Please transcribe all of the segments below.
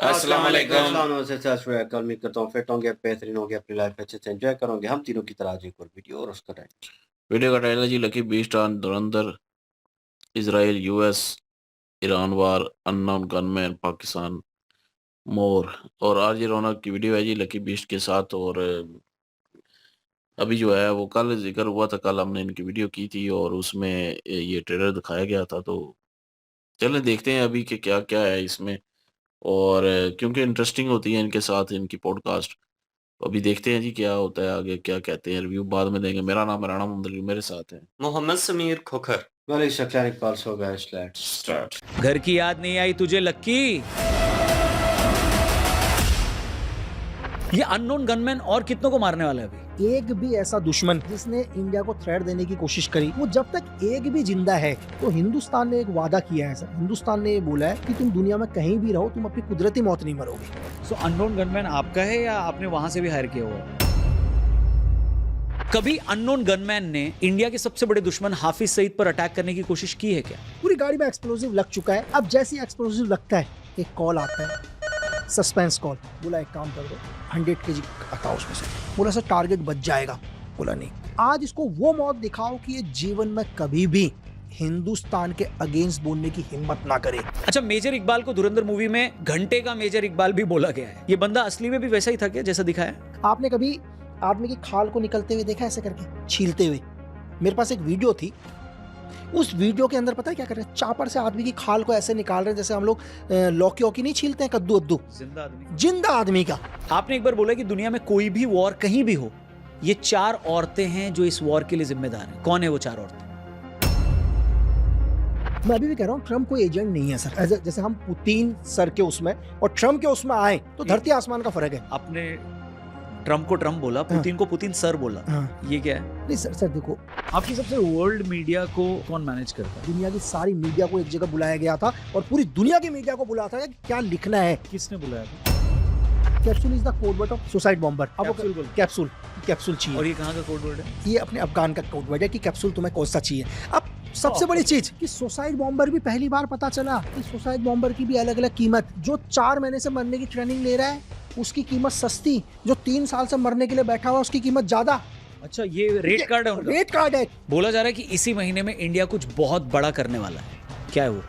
अस्सलाम वालेकुम। अस्सलाम उम्मीद करता हूँ फिट होंगे, बेहतरीन होंगे, अपनी लाइफ अच्छे से एंजॉय करोगे। हम तीनों की तरह आज एक और वीडियो और उसका टाइटल। वीडियो का टाइटल है जी lucky beast on Dhurandhar, Israel US, Iran war, unknown gunman, Pakistan मोर। और आज ये रौनक की वीडियो है जी लकी बीस्ट के साथ। और अभी जो है वो कल जिक्र हुआ था, कल हमने इनकी वीडियो की थी और उसमें ये ट्रेलर दिखाया गया था। तो चलें देखते हैं अभी कि क्या क्या है इसमें। और क्योंकि इंटरेस्टिंग होती है इनके साथ इनकी पॉडकास्ट। अभी देखते हैं जी क्या होता है आगे, क्या कहते हैं, रिव्यू बाद में देंगे। मेरा नाम है राणा मंदल, मेरे साथ है मोहम्मद समीर खोखर। वेल शक्ल Iqbal so guys, let's start. घर की याद नहीं आई तुझे लक्की? ये अननोन गनमैन और कितनों को मारने वाला है अभी? एक भी ऐसा दुश्मन जिसने इंडिया को थ्रेट देने की कोशिश करी, वो जब तक एक भी जिंदा है तो हिंदुस्तान ने एक वादा किया है सर। हिंदुस्तान ने ये बोला है कि तुम दुनिया में कहीं भी रहो, तुम अपनी कुदरती मौत नहीं मरोगे। सो अननोन गनमैन आपका है या आपने वहां से भी हायर किया हुआ है? कभी अननोन गनमैन ने इंडिया के सबसे बड़े दुश्मन हाफिज सईद पर अटैक करने की कोशिश की है क्या? पूरी गाड़ी में एक्सप्लोसिव लग चुका है। अब जैसे एक्सप्लोसिव लगता है एक कॉल आता है, सस्पेंस कॉल। बोला एक काम कर दो, 100 kg हटाओ उसमें से। बोला सर टारगेट बच जाएगा। बोला नहीं, आज इसको वो मौत दिखाओ कि ये जीवन में कभी भी हिंदुस्तान के अगेंस्ट बोलने की हिम्मत ना करे। अच्छा, मेजर इकबाल को धुरंधर मूवी में घंटे का मेजर इकबाल भी बोला गया है। ये बंदा असली में भी वैसा ही था क्या जैसा दिखाया? आपने कभी आदमी की खाल को निकलते हुए देखा, ऐसे करके छीलते हुए? मेरे पास एक वीडियो थी, उस वीडियो के अंदर पता है क्या कर रहे हैं? चापर से आदमी की खाल को ऐसे निकाल रहे हैं जैसे हम लोग लौकी नहीं छीलते हैं, कद्दू अद्दू। जिंदा आदमी का। आपने एक बार बोला कि दुनिया में कोई भी वॉर कहीं भी हो, ये 4 औरतें हैं जो इस वॉर के लिए जिम्मेदार हैं। कौन है वो 4 औरतें? मैं अभी भी कह रहा हूँ ट्रम्प कोई एजेंट नहीं है सर। जैसे हम पुतिन सर के उसमें और ट्रम्प के उसमें आए तो धरती आसमान का फर्क है। आपने ट्रम्प को ट्रम्प बोला, पुतिन को पुतिन सर बोला। ये क्या है? नहीं सर देखो, आपकी सबसे वर्ल्ड मीडिया को कौन मैनेज करता है? दुनिया की सारी मीडिया को एक जगह बुलाया गया था और पूरी दुनिया की मीडिया को बुलाया था कि क्या लिखना है। किसने बुलाया था? Capsule is the code word of suicide bomber. अब कैप्सूल चाहिए। और ये कहाँ का कोड वर्ड है? ये अपने अफगान का कोड वर्ड है कि कैप्सूल तुम्हें कौन सा चाहिए। अब सबसे बड़ी चीज कि सुसाइड बॉम्बर भी पहली बार पता चला कि सुसाइड बॉम्बर की भी अलग अलग कीमत। जो 4 महीने से मरने की ट्रेनिंग ले रहा है उसकी कीमत सस्ती, जो 3 साल से मरने के लिए बैठा हुआ उसकी कीमत ज्यादा। अच्छा, ये रेट कार्ड है उनका? रेट कार्ड है। बोला जा रहा है कि इसी महीने में इंडिया कुछ बहुत बड़ा करने वाला है। क्या है वो?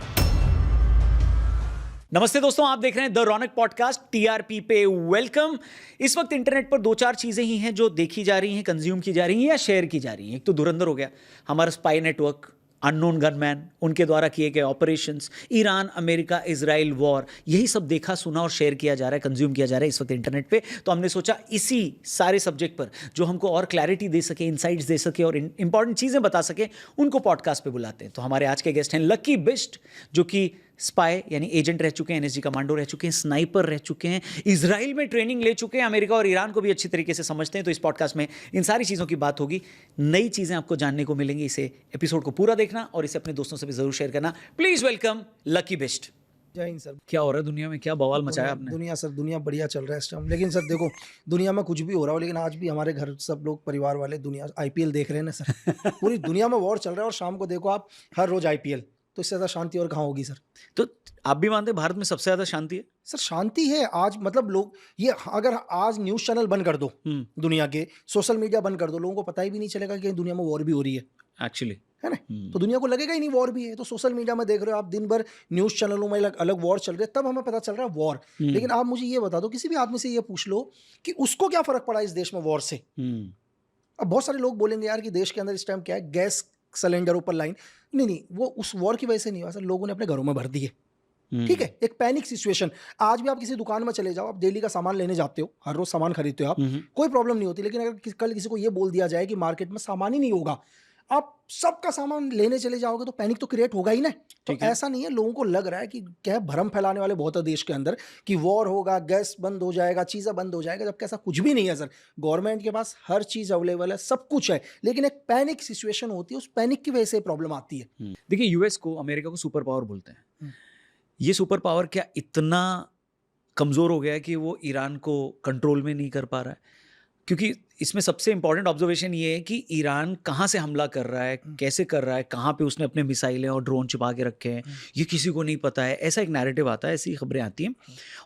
नमस्ते दोस्तों, आप देख रहे हैं द रौनक पॉडकास्ट टीआरपी पे। वेलकम। इस वक्त इंटरनेट पर 2-4 चीजें ही हैं जो देखी जा रही हैं, कंज्यूम की जा रही हैं या शेयर की जा रही हैं। एक तो धुरंधर हो गया, हमारा स्पाई नेटवर्क, अननोन गनमैन, उनके द्वारा किए गए operations, Iran America Israel war, यही सब देखा सुना और शेयर किया जा रहा है, कंज्यूम किया जा रहा है इस वक्त इंटरनेट पे। तो हमने सोचा इसी सारे सब्जेक्ट पर जो हमको और क्लैरिटी दे सके, इनसाइट्स दे सके और इंपॉर्टेंट चीज़ें बता सके, उनको पॉडकास्ट पे बुलाते हैं। तो हमारे आज के गेस्ट हैं लकी बिस्ट, जो कि स्पाई यानी एजेंट रह चुके हैं, एनएसजी कमांडो रह चुके हैं, स्नाइपर रह चुके हैं, इजराइल में ट्रेनिंग ले चुके हैं, अमेरिका और ईरान को भी अच्छी तरीके से समझते हैं। तो इस पॉडकास्ट में इन सारी चीज़ों की बात होगी, नई चीज़ें आपको जानने को मिलेंगी। इसे एपिसोड को पूरा देखना और इसे अपने दोस्तों से भी जरूर शेयर करना। Please welcome Lucky Bisht. जय हिंद सर। क्या हो रहा है दुनिया में? क्या बवाल मचाया आपने? दुनिया बढ़िया चल रहा है इस टाइम। लेकिन सर देखो, दुनिया में कुछ भी हो रहा हो, लेकिन आज भी हमारे घर सब लोग परिवार वाले दुनिया आईपीएल देख रहे हैं ना सर। पूरी दुनिया में वॉर चल रहा है और शाम को देखो आप हर रोज आईपीएल। तो इससे ज्यादा शांति और कहाँ होगी सर? तो आप भी मानते हैं भारत में सबसे ज्यादा शांति है? सर शांति है आज। मतलब लोग ये अगर आज न्यूज चैनल बंद कर दो, दुनिया के सोशल मीडिया बंद कर दो, लोगों को पता ही भी नहीं चलेगा कि दुनिया में वॉर भी हो रही है एक्चुअली, है ना। तो दुनिया को लगेगा ही नहीं वॉर भी है। तो सोशल मीडिया में देख रहे हो आप, दिन भर न्यूज चैनलों में अलग वॉर चल रही है, तब हमें पता चल रहा है वॉर। लेकिन आप मुझे ये बता दो, किसी भी आदमी से ये पूछ लो कि उसको क्या फर्क पड़ा इस देश में वॉर से। अब बहुत सारे लोग बोलेंगे यार कि देश के अंदर इस टाइम क्या है, गैस सिलेंडर ऊपर लाइन। नहीं, वो उस वॉर की वजह से नहीं हुआ सर, लोगों ने अपने घरों में भर दिए। ठीक है, एक पैनिक सिचुएशन। आज भी आप किसी दुकान में चले जाओ, आप डेली का सामान लेने जाते हो, हर रोज सामान खरीदते हो आप, कोई प्रॉब्लम नहीं होती। लेकिन अगर कल किसी को ये बोल दिया जाए कि मार्केट में सामान ही नहीं होगा, आप सबका सामान लेने चले जाओगे, तो पैनिक तो क्रिएट होगा ही ना। तो ऐसा नहीं है, लोगों को लग रहा है कि क्या भ्रम फैलाने वाले बहुत है देश के अंदर कि वॉर होगा, गैस बंद हो जाएगा, चीज़ें बंद हो जाएगा, जबकि ऐसा कुछ भी नहीं है सर। गवर्नमेंट के पास हर चीज़ अवेलेबल है, सब कुछ है, लेकिन एक पैनिक सिचुएशन होती है, उस पैनिक की वजह से प्रॉब्लम आती है। देखिए, यूएस को, अमेरिका को सुपर पावर बोलते हैं। ये सुपर पावर क्या इतना कमज़ोर हो गया है कि वो ईरान को कंट्रोल में नहीं कर पा रहा है? क्योंकि इसमें सबसे इंपॉर्टेंट ऑब्जर्वेशन ये है कि ईरान कहाँ से हमला कर रहा है, कैसे कर रहा है, कहाँ पे उसने अपने मिसाइलें और ड्रोन छिपा के रखे हैं, ये किसी को नहीं पता है, ऐसा एक नैरेटिव आता है, ऐसी खबरें आती हैं।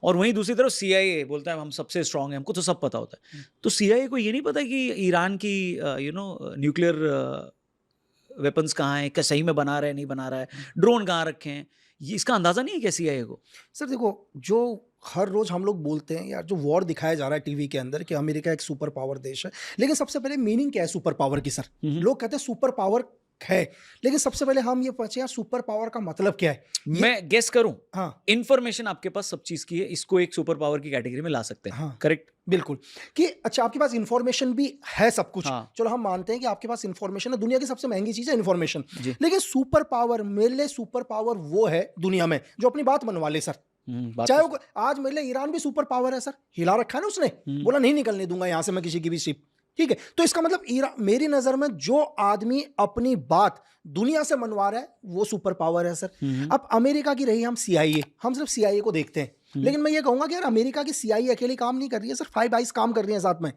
और वहीं दूसरी तरफ CIA बोलता है हम सबसे स्ट्रांग हैं, हमको तो सब पता होता है। तो CIA को ये नहीं पता कि ईरान की न्यूक्लियर वेपन्स कहाँ हैं, क्या सही में बना रहा है नहीं बना रहा है, ड्रोन कहाँ रखे हैं, ये इसका अंदाज़ा नहीं है क्या CIA को? सर देखो, जो हर रोज हम लोग बोलते हैं यार, जो वॉर दिखाया जा रहा है टीवी के अंदर कि अमेरिका एक सुपर पावर देश है, लेकिन सबसे पहले मीनिंग क्या है सुपर पावर की? सर लोग कहते हैं सुपर पावर है, लेकिन सबसे पहले हम ये पूछे यार सुपर पावर का मतलब क्या है? मैं गेस करूं, हाँ इंफॉर्मेशन आपके पास सब चीज की है, इसको एक सुपर पावर की कैटेगरी में ला सकते हैं। हाँ। करेक्ट। बिल्कुल, कि अच्छा आपके पास इंफॉर्मेशन भी है सब कुछ। हाँ। चलो हम मानते हैं कि आपके पास इंफॉर्मेशन है, दुनिया की सबसे महंगी चीज है इंफॉर्मेशन, जी। लेकिन सुपर पावर, मेरे लिए सुपर पावर वो है दुनिया में जो अपनी बात मनवा ले सर। बात चाहे तो वो आज मेरे लिए ईरान भी सुपर पावर है सर, हिला रखा है ना उसने, बोला नहीं निकलने दूंगा यहां से मैं किसी की भी शिप, ठीक है। तो इसका मतलब मेरी नजर में जो आदमी अपनी बात दुनिया से मनवा रहा है वो सुपर पावर है सर। अब अमेरिका की रही हम CIA, हम सिर्फ CIA को देखते हैं, लेकिन मैं ये कहूंगा कि यार अमेरिका की CIA अकेली काम नहीं कर रही है सर, 5 आइस काम कर रही है साथ में।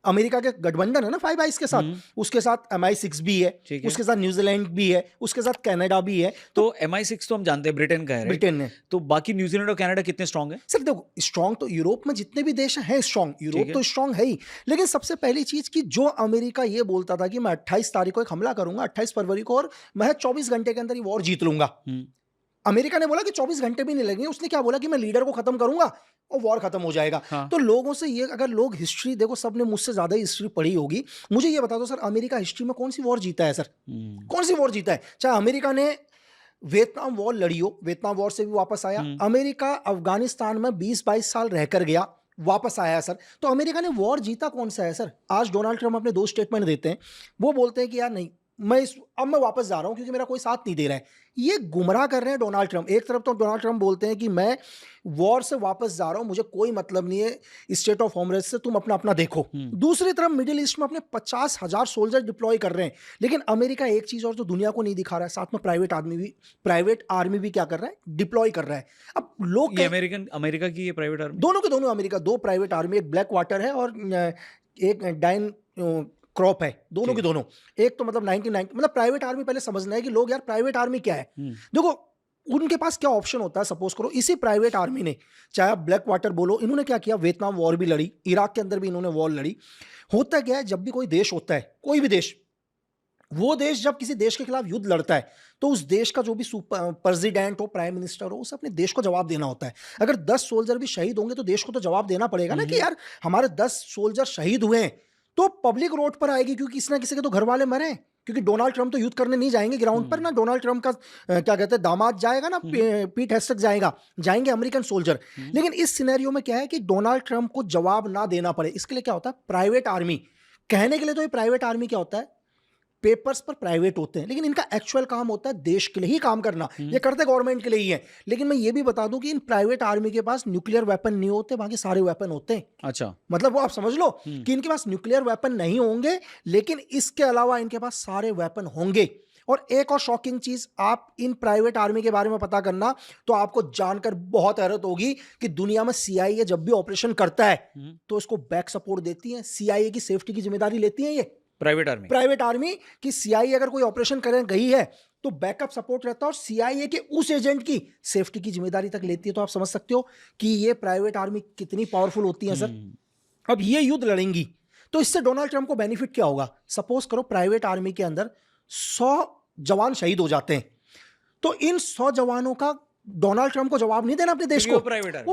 अमेरिका के गठबंधन है ना 5 आइस के साथ, उसके साथ MI6 भी है, ठीक है। उसके साथ न्यूजीलैंड भी है, उसके साथ कनाडा भी है, तो MI6 तो हम जानते हैं ब्रिटेन का है, right? ब्रिटेन है। तो बाकी न्यूजीलैंड और कनाडा कितने स्ट्रांग है? सर देखो, स्ट्रांग तो यूरोप में जितने भी देश हैं स्ट्रांग, यूरोप तो स्ट्रांग है ही, लेकिन सबसे पहली चीज कि जो अमेरिका ये बोलता था कि मैं 28 तारीख को एक हमला करूंगा, 28 फरवरी को, और मैं 24 घंटे के अंदर ही वॉर जीत लूंगा। अमेरिका ने बोला कि 24 घंटे भी नहीं लगेंगे, उसने क्या बोला कि मैं लीडर को खत्म करूंगा और वॉर खत्म हो जाएगा। हाँ। तो लोगों से ये, अगर लोग हिस्ट्री देखो, सबने मुझसे ज्यादा हिस्ट्री पढ़ी होगी, मुझे ये बता दो सर, अमेरिका हिस्ट्री में कौन सी वॉर जीता है सर? कौन सी वॉर जीता है? चाहे अमेरिका ने वियतनाम वॉर लड़ी हो, वियतनाम वॉर से भी वापस आया, अमेरिका अफगानिस्तान में 20-22 साल रहकर गया, वापस आया सर। तो अमेरिका ने वॉर जीता कौन सा है सर? आज डोनाल्ड ट्रम्प अपने 2 स्टेटमेंट देते हैं, वो बोलते हैं कि यार नहीं, अब मैं वापस जा रहा हूं क्योंकि मेरा कोई साथ नहीं दे रहा है। ये गुमराह कर रहे हैं डोनाल्ड ट्रम्प। एक तरफ तो डोनाल्ड ट्रम्प बोलते हैं कि मैं वॉर से वापस जा रहा हूं, मुझे कोई मतलब नहीं है स्टेट ऑफ होमरेस्ट से, तुम अपना अपना देखो। दूसरी तरफ मिडिल ईस्ट में अपने 50,000 सोल्जर डिप्लॉय कर रहे हैं। लेकिन अमेरिका एक चीज और जो दुनिया को नहीं दिखा रहा है, साथ में प्राइवेट आर्मी भी क्या कर रहा है? डिप्लॉय कर रहा है। अब लोग अमेरिका की ये प्राइवेट आर्मी, दोनों के दोनों अमेरिका, 2 प्राइवेट आर्मी, एक ब्लैक वाटर है और एक डाइन क्रॉप है, दोनों के दोनों। एक तो मतलब 1990, मतलब प्राइवेट आर्मी, पहले समझना है कि लोग यार प्राइवेट आर्मी क्या है। देखो उनके पास क्या ऑप्शन होता है। सपोज करो इसी प्राइवेट आर्मी ने, चाहे आप ब्लैक वाटर बोलो, इन्होंने क्या किया, वियतनाम वॉर भी लड़ी, इराक के अंदर भी इन्होंने वॉर लड़ी। होता क्या है, जब भी कोई देश होता है, कोई भी देश, वो देश जब किसी देश के खिलाफ युद्ध लड़ता है तो उस देश का जो भी प्रेसिडेंट हो, प्राइम मिनिस्टर हो, उसे अपने देश को जवाब देना होता है। अगर 10 सोल्जर भी शहीद होंगे तो देश को तो जवाब देना पड़ेगा ना कि यार हमारे 10 सोल्जर शहीद हुए हैं। तो पब्लिक रोड पर आएगी, क्योंकि किसी ना किसी के तो घर वाले मरे, क्योंकि डोनाल्ड ट्रम्प तो युद्ध करने नहीं जाएंगे ग्राउंड पर ना, डोनाल्ड ट्रम्प का क्या कहते हैं दामाद जाएगा ना, पीट हेगसेथ जाएंगे अमेरिकन सोल्जर। लेकिन इस सिनेरियो में क्या है कि डोनाल्ड ट्रम्प को जवाब ना देना पड़े, इसके लिए क्या होता है, प्राइवेट आर्मी। कहने के लिए तो ये प्राइवेट आर्मी क्या होता है, पेपर्स पर प्राइवेट होते हैं, लेकिन इनका एक्चुअल काम होता है देश के लिए ही काम करना। ये करते गवर्नमेंट के लिए ही है। लेकिन मैं ये भी बता दूं कि इन प्राइवेट आर्मी के पास न्यूक्लियर वेपन नहीं होते, बाकी सारे वेपन होते हैं। अच्छा, मतलब वो आप समझ लो कि इनके पास न्यूक्लियर वेपन नहीं होंगे, लेकिन इसके अलावा इनके पास सारे वेपन होंगे। और एक और शॉकिंग चीज, आप इन प्राइवेट आर्मी के बारे में पता करना तो आपको जानकर बहुत हैरत होगी कि दुनिया में CIA जब भी ऑपरेशन करता है तो इसको बैक सपोर्ट देती है, CIA की सेफ्टी की जिम्मेदारी लेती है ये प्राइवेट आर्मी की। CIA अगर कोई ऑपरेशन करने गई है तो बैकअप सपोर्ट रहता है और CIA के उस एजेंट की सेफ्टी की जिम्मेदारी तक लेती है। तो आप समझ सकते हो कि ये प्राइवेट आर्मी कितनी पावरफुल होती है सर। अब ये युद्ध लड़ेंगी तो इससे डोनाल्ड ट्रम्प को बेनिफिट क्या होगा? सपोज करो प्राइवेट आर्मी के अंदर 100 जवान शहीद हो जाते हैं, तो इन 100 जवानों का डोनाल्ड ट्रम्प को जवाब नहीं देना अपने देश को, वो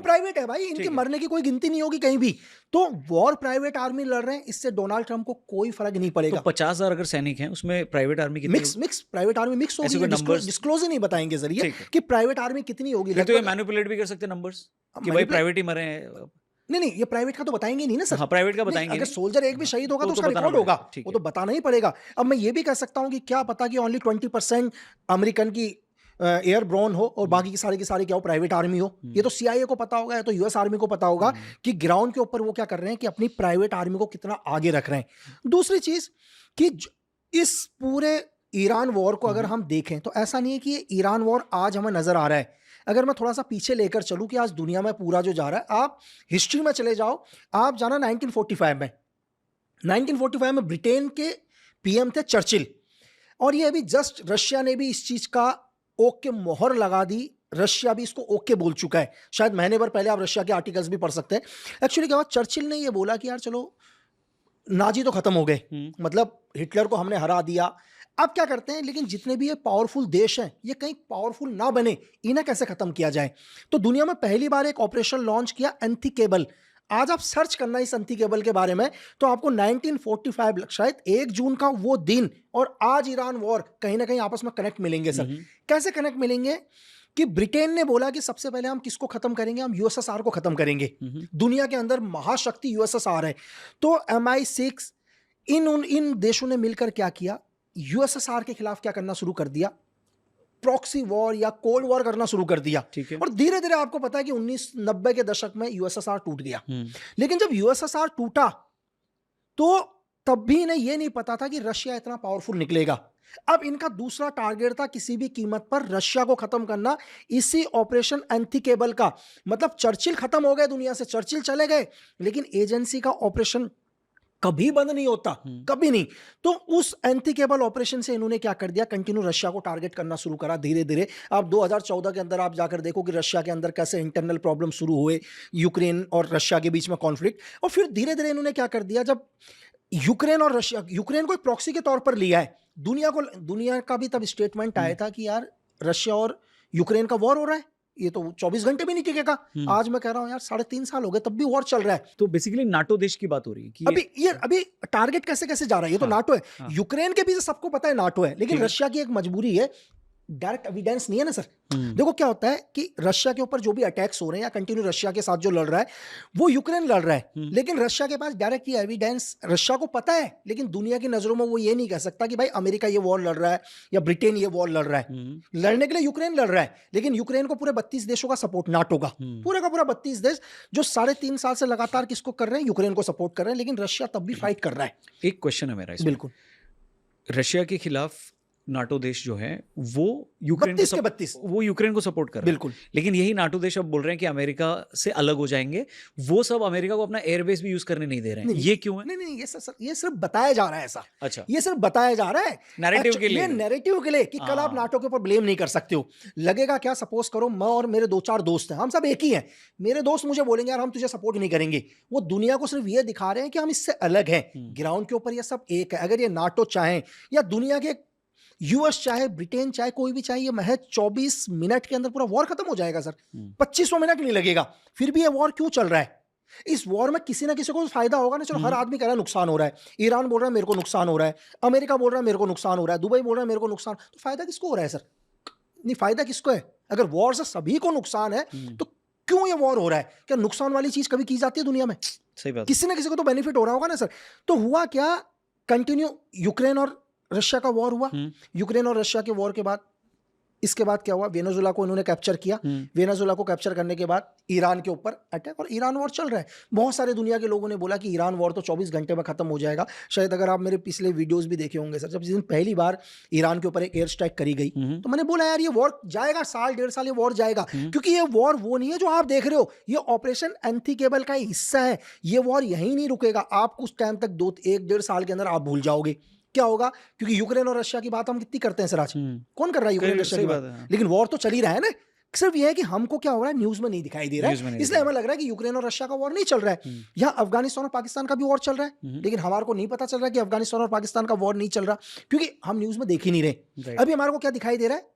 प्राइवेट है भाई, इनके मरने की कोई गिनती नहीं होगी कहीं भी। तो वॉर प्राइवेट आर्मी लड़ रहे हैं, इससे डोनाल्ड ट्रम्प को कोई फर्क नहीं पड़ेगा। तो 50,000 अगर सैनिक हैं, उसमें प्राइवेट आर्मी कितनी? मिक्स प्राइवेट आर्मी मिक्स होगी, डिस्क्लोज ही नहीं बताएंगे जरिए कि प्राइवेट आर्मी कितनी होगी। तो ये मैनिपुलेट भी कर सकते नंबर्स कि भाई प्राइवेट ही मरे हैं। नहीं, ये प्राइवेट का तो बताएंगे नहीं ना सर। हाँ, प्राइवेट का बताएंगे। अगर सोल्जर एक भी शहीद होगा तो उसका रिकॉर्ड होगा, वो तो बताना ही पड़ेगा। अब मैं ये भी कह सकता हूँ कि क्या पता कि ओनली 20% अमेरिकन की एयर ब्रोन हो और बाकी की सारी क्या हो, प्राइवेट आर्मी हो। ये तो CIA को पता होगा, या तो US आर्मी को पता होगा कि ग्राउंड के ऊपर वो क्या कर रहे हैं कि अपनी प्राइवेट आर्मी को कितना आगे रख रहे हैं। दूसरी चीज कि इस पूरे ईरान वॉर को अगर हम देखें तो ऐसा नहीं है कि ये ईरान वॉर आज हमें नजर आ रहा है। अगर मैं थोड़ा सा पीछे लेकर चलूं कि आज दुनिया में पूरा जो जा रहा है, आप हिस्ट्री में चले जाओ, आप जाना 1945 में, 1945 में ब्रिटेन के पीएम थे चर्चिल, और ये अभी जस्ट रशिया ने भी इस चीज का ओके मोहर लगा दी, रशिया भी इसको ओके बोल चुका है। शायद महीने भर पहले आप रशिया के आर्टिकल्स भी पढ़ सकते हैं। एक्चुअली क्या हुआ, चर्चिल ने ये बोला कि यार चलो नाजी तो खत्म हो गए, मतलब हिटलर को हमने हरा दिया, अब क्या करते हैं, लेकिन जितने भी ये पावरफुल देश हैं ये कहीं पावरफुल ना बने, इन्हें कैसे खत्म किया जाए। तो दुनिया में पहली बार एक ऑपरेशन लॉन्च किया एंथीकेबल। आज आप सर्च करना इस एंथीकेबल के बारे में तो आपको 1945 शायद 1 जून का वो दिन और आज ईरान वॉर कहीं ना कहीं आपस में कनेक्ट मिलेंगे सर। कैसे कनेक्ट मिलेंगे कि ब्रिटेन ने बोला कि सबसे पहले हम किसको खत्म करेंगे, हम यूएसएसआर को खत्म करेंगे। दुनिया के अंदर महाशक्ति यूएसएसआर है, तो MI6 इन देशों ने मिलकर क्या किया, यूएसएसआर के खिलाफ क्या करना शुरू कर दिया, प्रॉक्सी वॉर या कोल्ड वॉर करना शुरू कर दिया। ठीक है। और धीरे धीरे आपको पता है कि 1990 के दशक में यूएसएसआर टूट गया। लेकिन जब यूएसएसआर टूटा तो तब भी इन्हें यह नहीं पता था कि रशिया इतना पावरफुल निकलेगा। अब इनका दूसरा टारगेट था किसी भी कीमत पर रशिया को खत्म करना, इसी ऑपरेशन एंथीकेबल का। मतलब चर्चिल खत्म हो गए दुनिया से, चर्चिल चले गए, लेकिन एजेंसी का ऑपरेशन कभी बंद नहीं होता, कभी नहीं। तो उस एंथीकेबल ऑपरेशन से इन्होंने क्या कर दिया, कंटिन्यू रशिया को टारगेट करना शुरू करा धीरे धीरे। आप 2014 के अंदर आप जाकर देखो कि रशिया के अंदर कैसे इंटरनल प्रॉब्लम शुरू हुए, यूक्रेन और रशिया के बीच में कॉन्फ्लिक्ट, और फिर धीरे धीरे इन्होंने क्या कर दिया, जब यूक्रेन और रशिया, यूक्रेन को एक प्रॉक्सी के तौर पर लिया है, दुनिया का भी तब स्टेटमेंट आया था कि यार रशिया और यूक्रेन का वॉर हो रहा है, ये तो 24 घंटे भी नहीं टिकेगा। आज मैं कह रहा हूं यार 3.5 साल हो गए तब भी वॉर चल रहा है। तो बेसिकली नाटो देश की बात हो रही है कि अभी टारगेट कैसे कैसे जा रहा है, ये तो नाटो है। यूक्रेन के भी सबको पता है नाटो है, लेकिन रशिया की एक मजबूरी है, डायरेक्ट एविडेंस नहीं है ना सर। देखो क्या होता है कि रशिया के ऊपर जो भी अटैक्स हो रहे हैं या कंटिन्यू रशिया के साथ जो लड़ रहा है वो यूक्रेन लड़ रहा है, लेकिन रशिया के पास डायरेक्ट ये एविडेंस रशिया को पता है, लेकिन दुनिया की नजरों में वो ये नहीं कह सकता कि भाई अमेरिका ये वॉर लड़ रहा है या ब्रिटेन ये वॉर लड़ रहा है। लड़ने के लिए यूक्रेन लड़ रहा है, लेकिन यूक्रेन को पूरे 32 देशों का सपोर्ट, नाटो का पूरे का पूरा 32 देश जो 3.5 साल से लगातार किसको कर रहे हैं, यूक्रेन को सपोर्ट कर रहे हैं, लेकिन रशिया तब भी फाइट कर रहा है। एक क्वेश्चन है मेरा इसमें। बिल्कुल, रशिया के खिलाफ नाटो देश जो है वो यूक्रेन 32 के 32 वो यूक्रेन को सपोर्ट कर रहे हैं। बिल्कुल। लेकिन यही नाटो देश अब बोल रहे हैं कि अमेरिका से अलग हो जाएंगे, वो सब अमेरिका को अपना एयरबेस भी यूज करने नहीं दे रहे हैं। ये क्यों है? नहीं, ये सिर्फ बताया जा रहा है ऐसा। अच्छा, ये सिर्फ बताया जा रहा है नैरेटिव के लिए। ये नैरेटिव के लिए कि कल आप नाटो के ऊपर ब्लेम नहीं कर सकते हो। लगेगा क्या, सपोज करो मैं और मेरे 2-4 दोस्त हैं, हम सब एक ही हैं, मेरे दोस्त मुझे बोलेंगे यार हम तुझे सपोर्ट नहीं करेंगे, वो दुनिया को सिर्फ ये दिखा रहे हैं कि हम इससे अलग हैं। ग्राउंड के ऊपर ये सब एक है। अगर ये नाटो चाहे या दुनिया के यूएस चाहे, ब्रिटेन चाहे, कोई भी चाहे, ये महज 24 मिनट के अंदर पूरा वॉर खत्म हो जाएगा सर। 2500 मिनट नहीं लगेगा। फिर भी ये वॉर क्यों चल रहा है? इस वॉर में किसी ना किसी को फायदा होगा ना। चलो हर आदमी कह रहा है नुकसान हो रहा है, ईरान बोल रहा है मेरे को नुकसान हो रहा है, अमेरिका बोल रहा है मेरे को नुकसान हो रहा है, दुबई बोल रहा है मेरे को नुकसान, तो फायदा किसको हो रहा है सर? नहीं, फायदा किसको है? अगर वॉर से सभी को नुकसान है तो क्यों ये वॉर हो रहा है? क्या नुकसान वाली चीज कभी की जाती है दुनिया में? सही बात। किसी ना किसी को तो बेनिफिट हो रहा होगा ना सर। तो हुआ क्या, कंटिन्यू यूक्रेन और रशिया का वॉर हुआ। यूक्रेन और रशिया के वॉर के बाद इसके बाद क्या हुआ, वेनेजुला को इन्होंने कैप्चर किया। वेनेजुला को कैप्चर करने के बाद ईरान के ऊपर अटैक, और ईरान वॉर चल रहा है। बहुत सारे दुनिया के लोगों ने बोला कि ईरान वॉर तो 24 घंटे में खत्म हो जाएगा। शायद अगर आप मेरे पिछले वीडियोस भी देखे होंगे सर, जब जिस दिन पहली बार ईरान के ऊपर एक एयर स्ट्राइक करी गई तो मैंने बोला यार ये वॉर जाएगा, 1.5 साल ये वॉर जाएगा, क्योंकि ये वॉर वो नहीं है जो आप देख रहे हो, ये ऑपरेशन एंथीकेबल का हिस्सा है। ये वॉर यहीं नहीं रुकेगा, आप कुछ टाइम तक 1-1.5 साल के अंदर आप भूल जाओगे क्या होगा, क्योंकि यूक्रेन और रशिया की बात हम कितनी करते हैं सर आज, कौन कर रहा है यूक्रेन रशिया की बात, लेकिन वॉर तो चल ही रहा है ना। सिर्फ ये है कि हमको क्या हो रहा है न्यूज में नहीं दिखाई दे रहा है, इसलिए हमें लग रहा है कि यूक्रेन और रशिया का वॉर नहीं चल रहा है। यहाँ अफगानिस्तान और पाकिस्तान का भी वॉर चल रहा है, लेकिन हमारे को नहीं पता चल रहा है कि अफगानिस्तान और पाकिस्तान का वॉर नहीं चल रहा, क्योंकि हम न्यूज में देख ही नहीं रहे। अभी हमारे को क्या दिखाई दे रहा है,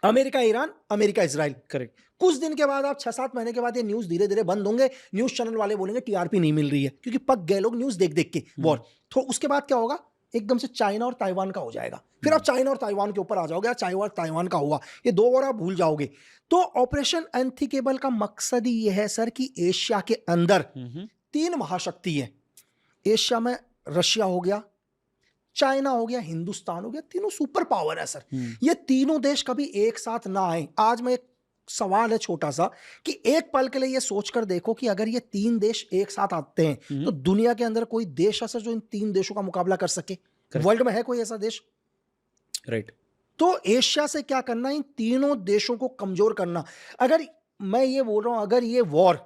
America Iran, America Israel. Correct. कुछ दिन के बाद, आप 6-7 महीने के बाद ये न्यूज धीरे धीरे बंद होंगे। न्यूज चैनल वाले बोलेंगे टीआरपी नहीं मिल रही है, क्योंकि पक गए लोग न्यूज देख देख के वॉर। तो उसके बाद क्या होगा, एकदम से चाइना और ताइवान का हो जाएगा। फिर आप चाइना और ताइवान के ऊपर आ जाओगे, यार चाइना और ताइवान का हुआ, ये 2 वॉर आप भूल जाओगे। तो ऑपरेशन एंथीकेबल का मकसद ही यह है सर कि एशिया के अंदर 3 महाशक्ति है। एशिया में रशिया हो गया, चाइना हो गया, हिंदुस्तान हो गया, तीनों सुपर पावर है सर। ये तीनों देश कभी एक साथ ना आए। आज मैं एक सवाल है छोटा सा कि एक पल के लिए ये सोचकर देखो कि अगर ये 3 देश एक साथ आते हैं तो दुनिया के अंदर कोई देश ऐसा जो इन 3 देशों का मुकाबला कर सके? वर्ल्ड में है कोई ऐसा देश? राइट। तो एशिया से क्या करना, इन तीनों देशों को कमजोर करना। अगर मैं ये बोल रहा हूं, अगर ये वॉर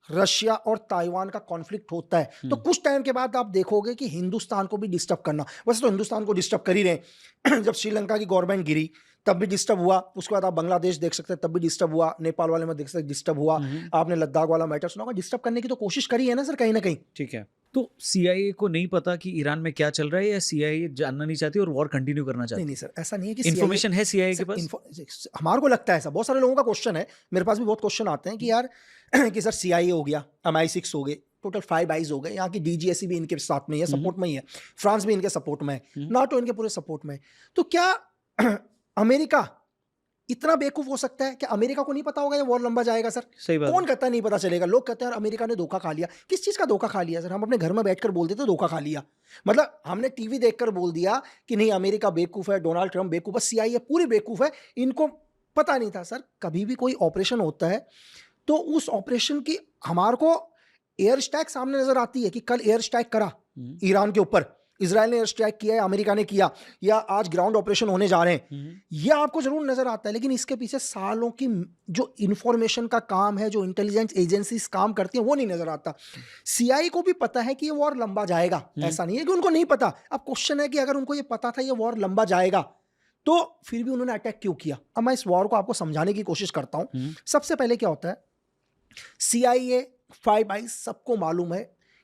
रशिया और ताइवान का कॉन्फ्लिक्ट होता है तो कुछ टाइम के बाद आप देखोगे कि हिंदुस्तान को भी डिस्टर्ब करना, वैसे तो हिंदुस्तान को डिस्टर्ब कर ही रहे जब श्रीलंका की गवर्नमेंट गिरी तब भी डिस्टर्ब हुआ, उसके बाद आप बांग्लादेश देख सकते हैं तब भी डिस्टर्ब हुआ, नेपाल वाले में देख सकते डिस्टर्ब हुआ, आपने लद्दाख वाला मैटर सुना होगा, डिस्टर्ब करने की तो कोशिश करी है ना सर कहीं ना कहीं। ठीक है, तो CIA को नहीं पता कि ईरान में क्या चल रहा है, या CIA जानना नहीं चाहती और वॉर कंटिन्यू करना चाहती? नहीं सर, ऐसा नहीं है कि इन्फॉर्मेशन है CIA के पास? हमारे को लगता है ऐसा, बहुत सारे लोगों का क्वेश्चन है, मेरे पास भी बहुत क्वेश्चन आते हैं कि यार कि सर CIA हो गया, MI6 हो गए, टोटल 5 आईज हो गए, यहाँ की DGSE भी इनके साथ में है, सपोर्ट में ही है, फ्रांस भी इनके सपोर्ट में है, नाटो इनके पूरे सपोर्ट में है। तो क्या अमेरिका इतना बेवकूफ हो सकता है कि अमेरिका को नहीं पता होगा ये वॉर लंबा जाएगा? सर सही बात, कौन कहता है नहीं पता चलेगा? लोग कहते हैं अमेरिका ने धोखा खा लिया। किस चीज का धोखा खा लिया सर? हम अपने घर में बैठकर बोल देते धोखा खा लिया, मतलब हमने टीवी देखकर बोल दिया कि नहीं अमेरिका बेवकूफ है, डोनाल्ड ट्रंप बेवकूफ है, CIA पूरी बेवकूफ है, इनको पता नहीं था। सर कभी भी कोई ऑपरेशन होता है तो उस ऑपरेशन की हमारे को एयर स्ट्राइक सामने नजर आती है कि कल एयर स्ट्राइक करा ईरान के ऊपर, इजराइल ने एयर स्ट्राइक किया है, अमेरिका ने किया, या आज ग्राउंड ऑपरेशन होने जा रहे हैं, ये आपको जरूर नजर आता है, लेकिन इसके पीछे सालों की जो इंफॉर्मेशन का काम है, जो इंटेलिजेंस एजेंसीज काम करती हैं, वो नहीं नजर आता। CIA को भी पता है कि ये वॉर लंबा जाएगा, ऐसा नहीं है कि उनको नहीं पता। अब क्वेश्चन है कि अगर उनको ये पता था ये वॉर लंबा जाएगा तो फिर भी उन्होंने अटैक क्यों किया? अब मैं इस वॉर को आपको समझाने की कोशिश करता हूं। सबसे पहले क्या होता है, CIA 5 आईज सबको मालूम है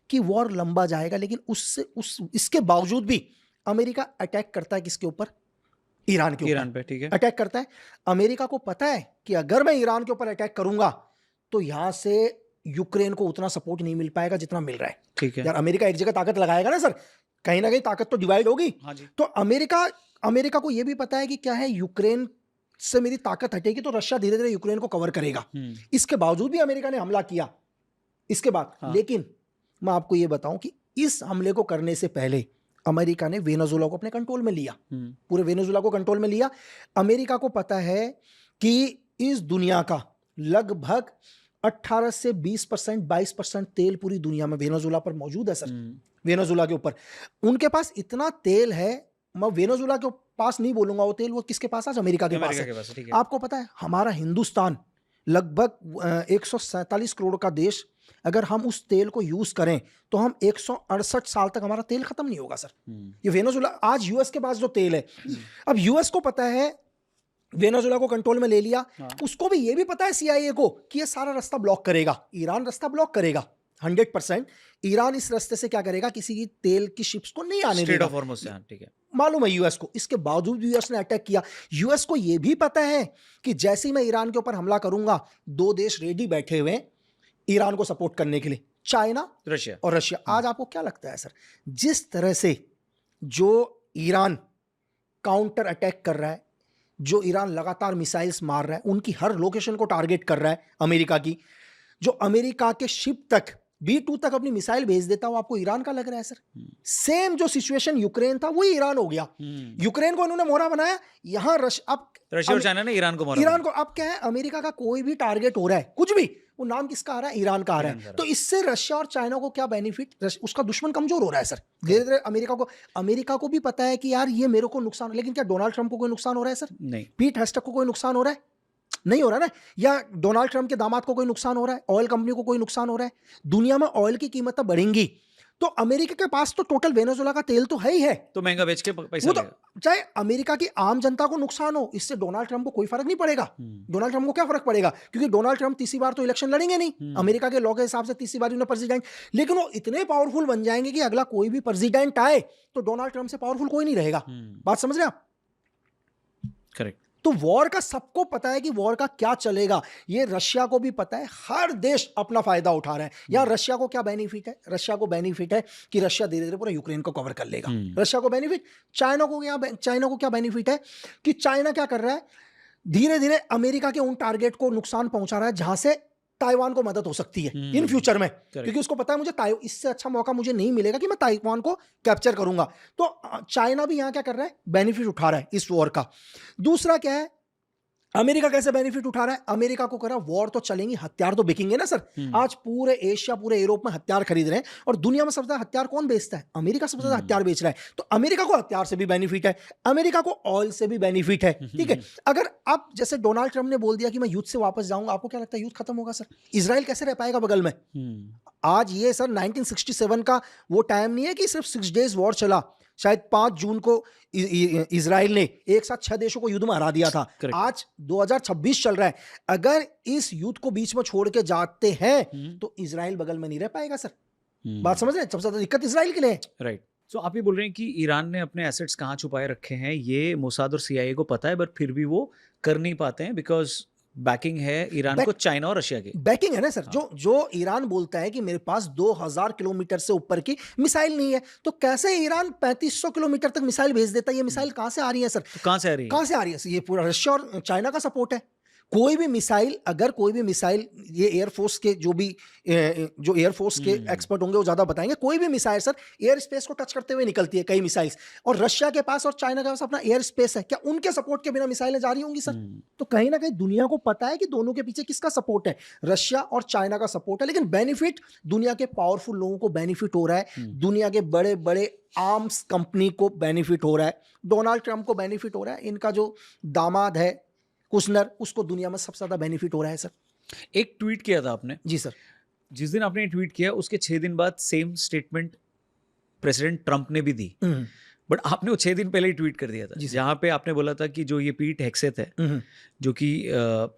कि वॉर लंबा जाएगा, लेकिन इसके बावजूद भी अमेरिका अटैक करता है किसके ऊपर? ईरान के ऊपर। ईरान पे, ठीक है, अटैक करता है। अमेरिका को पता है कि अगर मैं ईरान के ऊपर अटैक करूंगा तो यहां से यूक्रेन को उतना सपोर्ट नहीं मिल पाएगा जितना मिल रहा है। ठीक है यार अमेरिका एक जगह ताकत लगाएगा ना सर, कहीं ना कहीं ताकत तो डिवाइड होगी। हाँ जी, तो अमेरिका को यह भी पता है कि क्या है, यूक्रेन से मेरी ताकत हटेगी तो रशिया धीरे धीरे यूक्रेन को कवर करेगा। इसके बावजूद भी अमेरिका ने हमला किया इसके बाद। हाँ। लेकिन मैं आपको यह बताऊं कि इस हमले को करने से पहले अमेरिका ने वेनेजुएला को अपने कंट्रोल में लिया, पूरे वेनेजुएला को कंट्रोल में लिया। अमेरिका को पता है कि इस दुनिया का लगभग 18 से 20%, 22% तेल पूरी दुनिया में वेनेजुएला पर मौजूद है सर। वेनेजुएला के ऊपर उनके पास इतना तेल है, मैं वेनेजुएला के पास नहीं बोलूंगा वो तेल, वो किसके पास है? अमेरिका के पास है। आपको पता है हमारा हिंदुस्तान लगभग 147 करोड़ का देश, अगर हम उस तेल को यूज करें तो हम 168 साल तक हमारा तेल खत्म नहीं होगा सर। ये वेनेजुएला आज यूएस के पास जो तेल है, अब यूएस को पता है, वेनेजुएला को कंट्रोल में ले लिया। उसको भी ये भी पता है CIA को कि ये सारा रास्ता ब्लॉक करेगा, ईरान रास्ता ब्लॉक करेगा 100%। ईरान इस रास्ते से क्या करेगा, किसी की तेल की शिप्स को नहीं आने देगा, ठीक है, मालूम है यूएस को। इसके बावजूद भी यूएस ने अटैक किया। यूएस को यह भी पता है कि जैसे ही मैं ईरान के ऊपर हमला करूंगा, 2 देश रेडी बैठे हुए ईरान को सपोर्ट करने के लिए, चाइना रशिया और रशिया। आज आपको क्या लगता है सर, जिस तरह से जो ईरान काउंटर अटैक कर रहा है, जो ईरान लगातार मिसाइल्स मार रहा है, उनकी हर लोकेशन को टारगेट कर रहा है अमेरिका की, जो अमेरिका के शिप तक B2 तक अपनी मिसाइल भेज देता हो, आपको ईरान का लग रहा है सर? सेम जो सिचुएशन यूक्रेन था वही ईरान हो गया। यूक्रेन को इन्होंने मोहरा बनाया, यहां रशिया और चाइना ने ईरान को मोहरा। ईरान को अब क्या है, अमेरिका का कोई भी टारगेट हो रहा है, कुछ भी, वो नाम किसका आ रहा है? ईरान का आ रहा है। तो इससे रशिया और चाइना को क्या बेनिफिट? उसका दुश्मन कमजोर हो रहा है सर धीरे धीरे। अमेरिका को भी पता है कि यार ये मेरे को नुकसान, लेकिन क्या डोनाल्ड ट्रंप को कोई नुकसान हो रहा है सर? नहीं। पीट हेस्टक को कोई नुकसान हो रहा है? नहीं हो रहा ना। या डोनाल्ड ट्रंप के दामाद को कोई नुकसान हो रहा है? ऑयल कंपनी को कोई नुकसान हो रहा है? दुनिया में ऑयल की कीमतें बढ़ेंगी तो अमेरिका के पास तो टोटल वेनेजुएला का तेल तो है ही है, तो महंगा बेच के पैसा वो तो चाहे अमेरिका की आम जनता को नुकसान हो, इससे डोनाल्ड ट्रंप को कोई फर्क नहीं पड़ेगा। डोनाल्ड ट्रंप को क्या फर्क पड़ेगा, क्योंकि डोनाल्ड ट्रंप तीसरी बार तो इलेक्शन लड़ेंगे नहीं, अमेरिका के लॉ के हिसाब से तीसरी बार उन्हें प्रेसिडेंट, लेकिन वो इतने पावरफुल बन जाएंगे कि अगला कोई भी प्रेसिडेंट आए तो डोनाल्ड ट्रंप से पावरफुल कोई नहीं रहेगा। बात समझ रहे आप? करेक्ट। तो वॉर का सबको पता है कि वॉर का क्या चलेगा, ये रशिया को भी पता है। हर देश अपना फायदा उठा रहा है। या रशिया को क्या बेनिफिट है? रशिया को बेनिफिट है कि रशिया धीरे धीरे पूरा यूक्रेन को कवर कर लेगा। रशिया को बेनिफिट। चाइना को क्या बेनिफिट है कि चाइना क्या कर रहा है, धीरे धीरे अमेरिका के उन टारगेट को नुकसान पहुंचा रहा है जहां से ताइवान को मदद हो सकती है इन फ्यूचर में, क्योंकि उसको पता है मुझे इससे अच्छा मौका मुझे नहीं मिलेगा कि मैं ताइवान को कैप्चर करूंगा। तो चाइना भी यहां क्या कर रहा है, बेनिफिट उठा रहा है इस वॉर का। दूसरा क्या है, अमेरिका कैसे बेनिफिट उठा रहा है? अमेरिका को करा वॉर तो चलेंगी, हथियार तो बिकेंगे ना सर। आज पूरे एशिया, पूरे यूरोप में हथियार खरीद रहे हैं, और दुनिया में सबसे ज्यादा हथियार कौन बेचता है? अमेरिका सबसे ज्यादा हथियार बेच रहा है। तो अमेरिका को हथियार से भी बेनिफिट है, अमेरिका को ऑयल से भी बेनिफिट है, ठीक है। अगर आप जैसे डोनाल्ड ट्रंप ने बोल दिया कि मैं युद्ध से वापस जाऊंगा, आपको क्या लगता है युद्ध खत्म होगा सर? इजराइल कैसे रह पाएगा बगल में? आज ये सर 1967 का वो टाइम नहीं है कि सिर्फ 6 डेज वॉर चला। शायद 5 जून को इजराइल ने एक साथ 6 देशों को युद्ध में हरा दिया था। Correct. आज 2026 चल रहा है। अगर इस युद्ध को बीच में छोड़ के जाते हैं तो इजराइल बगल में नहीं रह पाएगा सर। बात समझ रहे हैं? सबसे ज्यादा दिक्कत इजराइल के लिए है। राइट। सो आप ये बोल रहे हैं कि ईरान ने अपने एसेट्स कहाँ छुपाए रखे हैं, ये मोसाद और सीआईए को पता है, बट फिर भी वो कर नहीं पाते हैं बिकॉज बैकिंग है ईरान को चाइना और रशिया की। बैकिंग है ना सर। जो ईरान बोलता है कि मेरे पास 2000 किलोमीटर से ऊपर की मिसाइल नहीं है, तो कैसे ईरान 3500 किलोमीटर तक मिसाइल भेज देता है? ये मिसाइल कहां से आ रही है सर? तो कहां से आ रही है? कहां से आ रही है? ये पूरा रशिया और चाइना का सपोर्ट है। कोई भी मिसाइल, अगर कोई भी मिसाइल, ये एयरफोर्स के जो एयरफोर्स के एक्सपर्ट होंगे वो ज्यादा बताएंगे, कोई भी मिसाइल सर एयर स्पेस को टच करते हुए निकलती है, कई मिसाइल्स। और रशिया के पास और चाइना के पास अपना एयर स्पेस है, क्या उनके सपोर्ट के बिना मिसाइलें जा रही होंगी सर? तो कहीं ना कहीं दुनिया को पता है कि दोनों के पीछे किसका सपोर्ट है, रशिया और चाइना का सपोर्ट है। लेकिन बेनिफिट दुनिया के पावरफुल लोगों को बेनिफिट हो रहा है, दुनिया के बड़े बड़े आर्म्स कंपनी को बेनिफिट हो रहा है, डोनाल्ड ट्रंप को बेनिफिट हो रहा है, इनका जो दामाद है कुशनर, उसको दुनिया में सबसे ज्यादा बेनिफिट हो रहा है सर। एक ट्वीट किया था आपने। जी सर। जिस दिन आपने ट्वीट किया उसके 6 दिन बाद सेम स्टेटमेंट प्रेसिडेंट ट्रंप ने भी दी, बट आपने वो 6 दिन पहले ही ट्वीट कर दिया था, जहां पे आपने बोला था कि जो ये पीट हेक्सेथ है, जो कि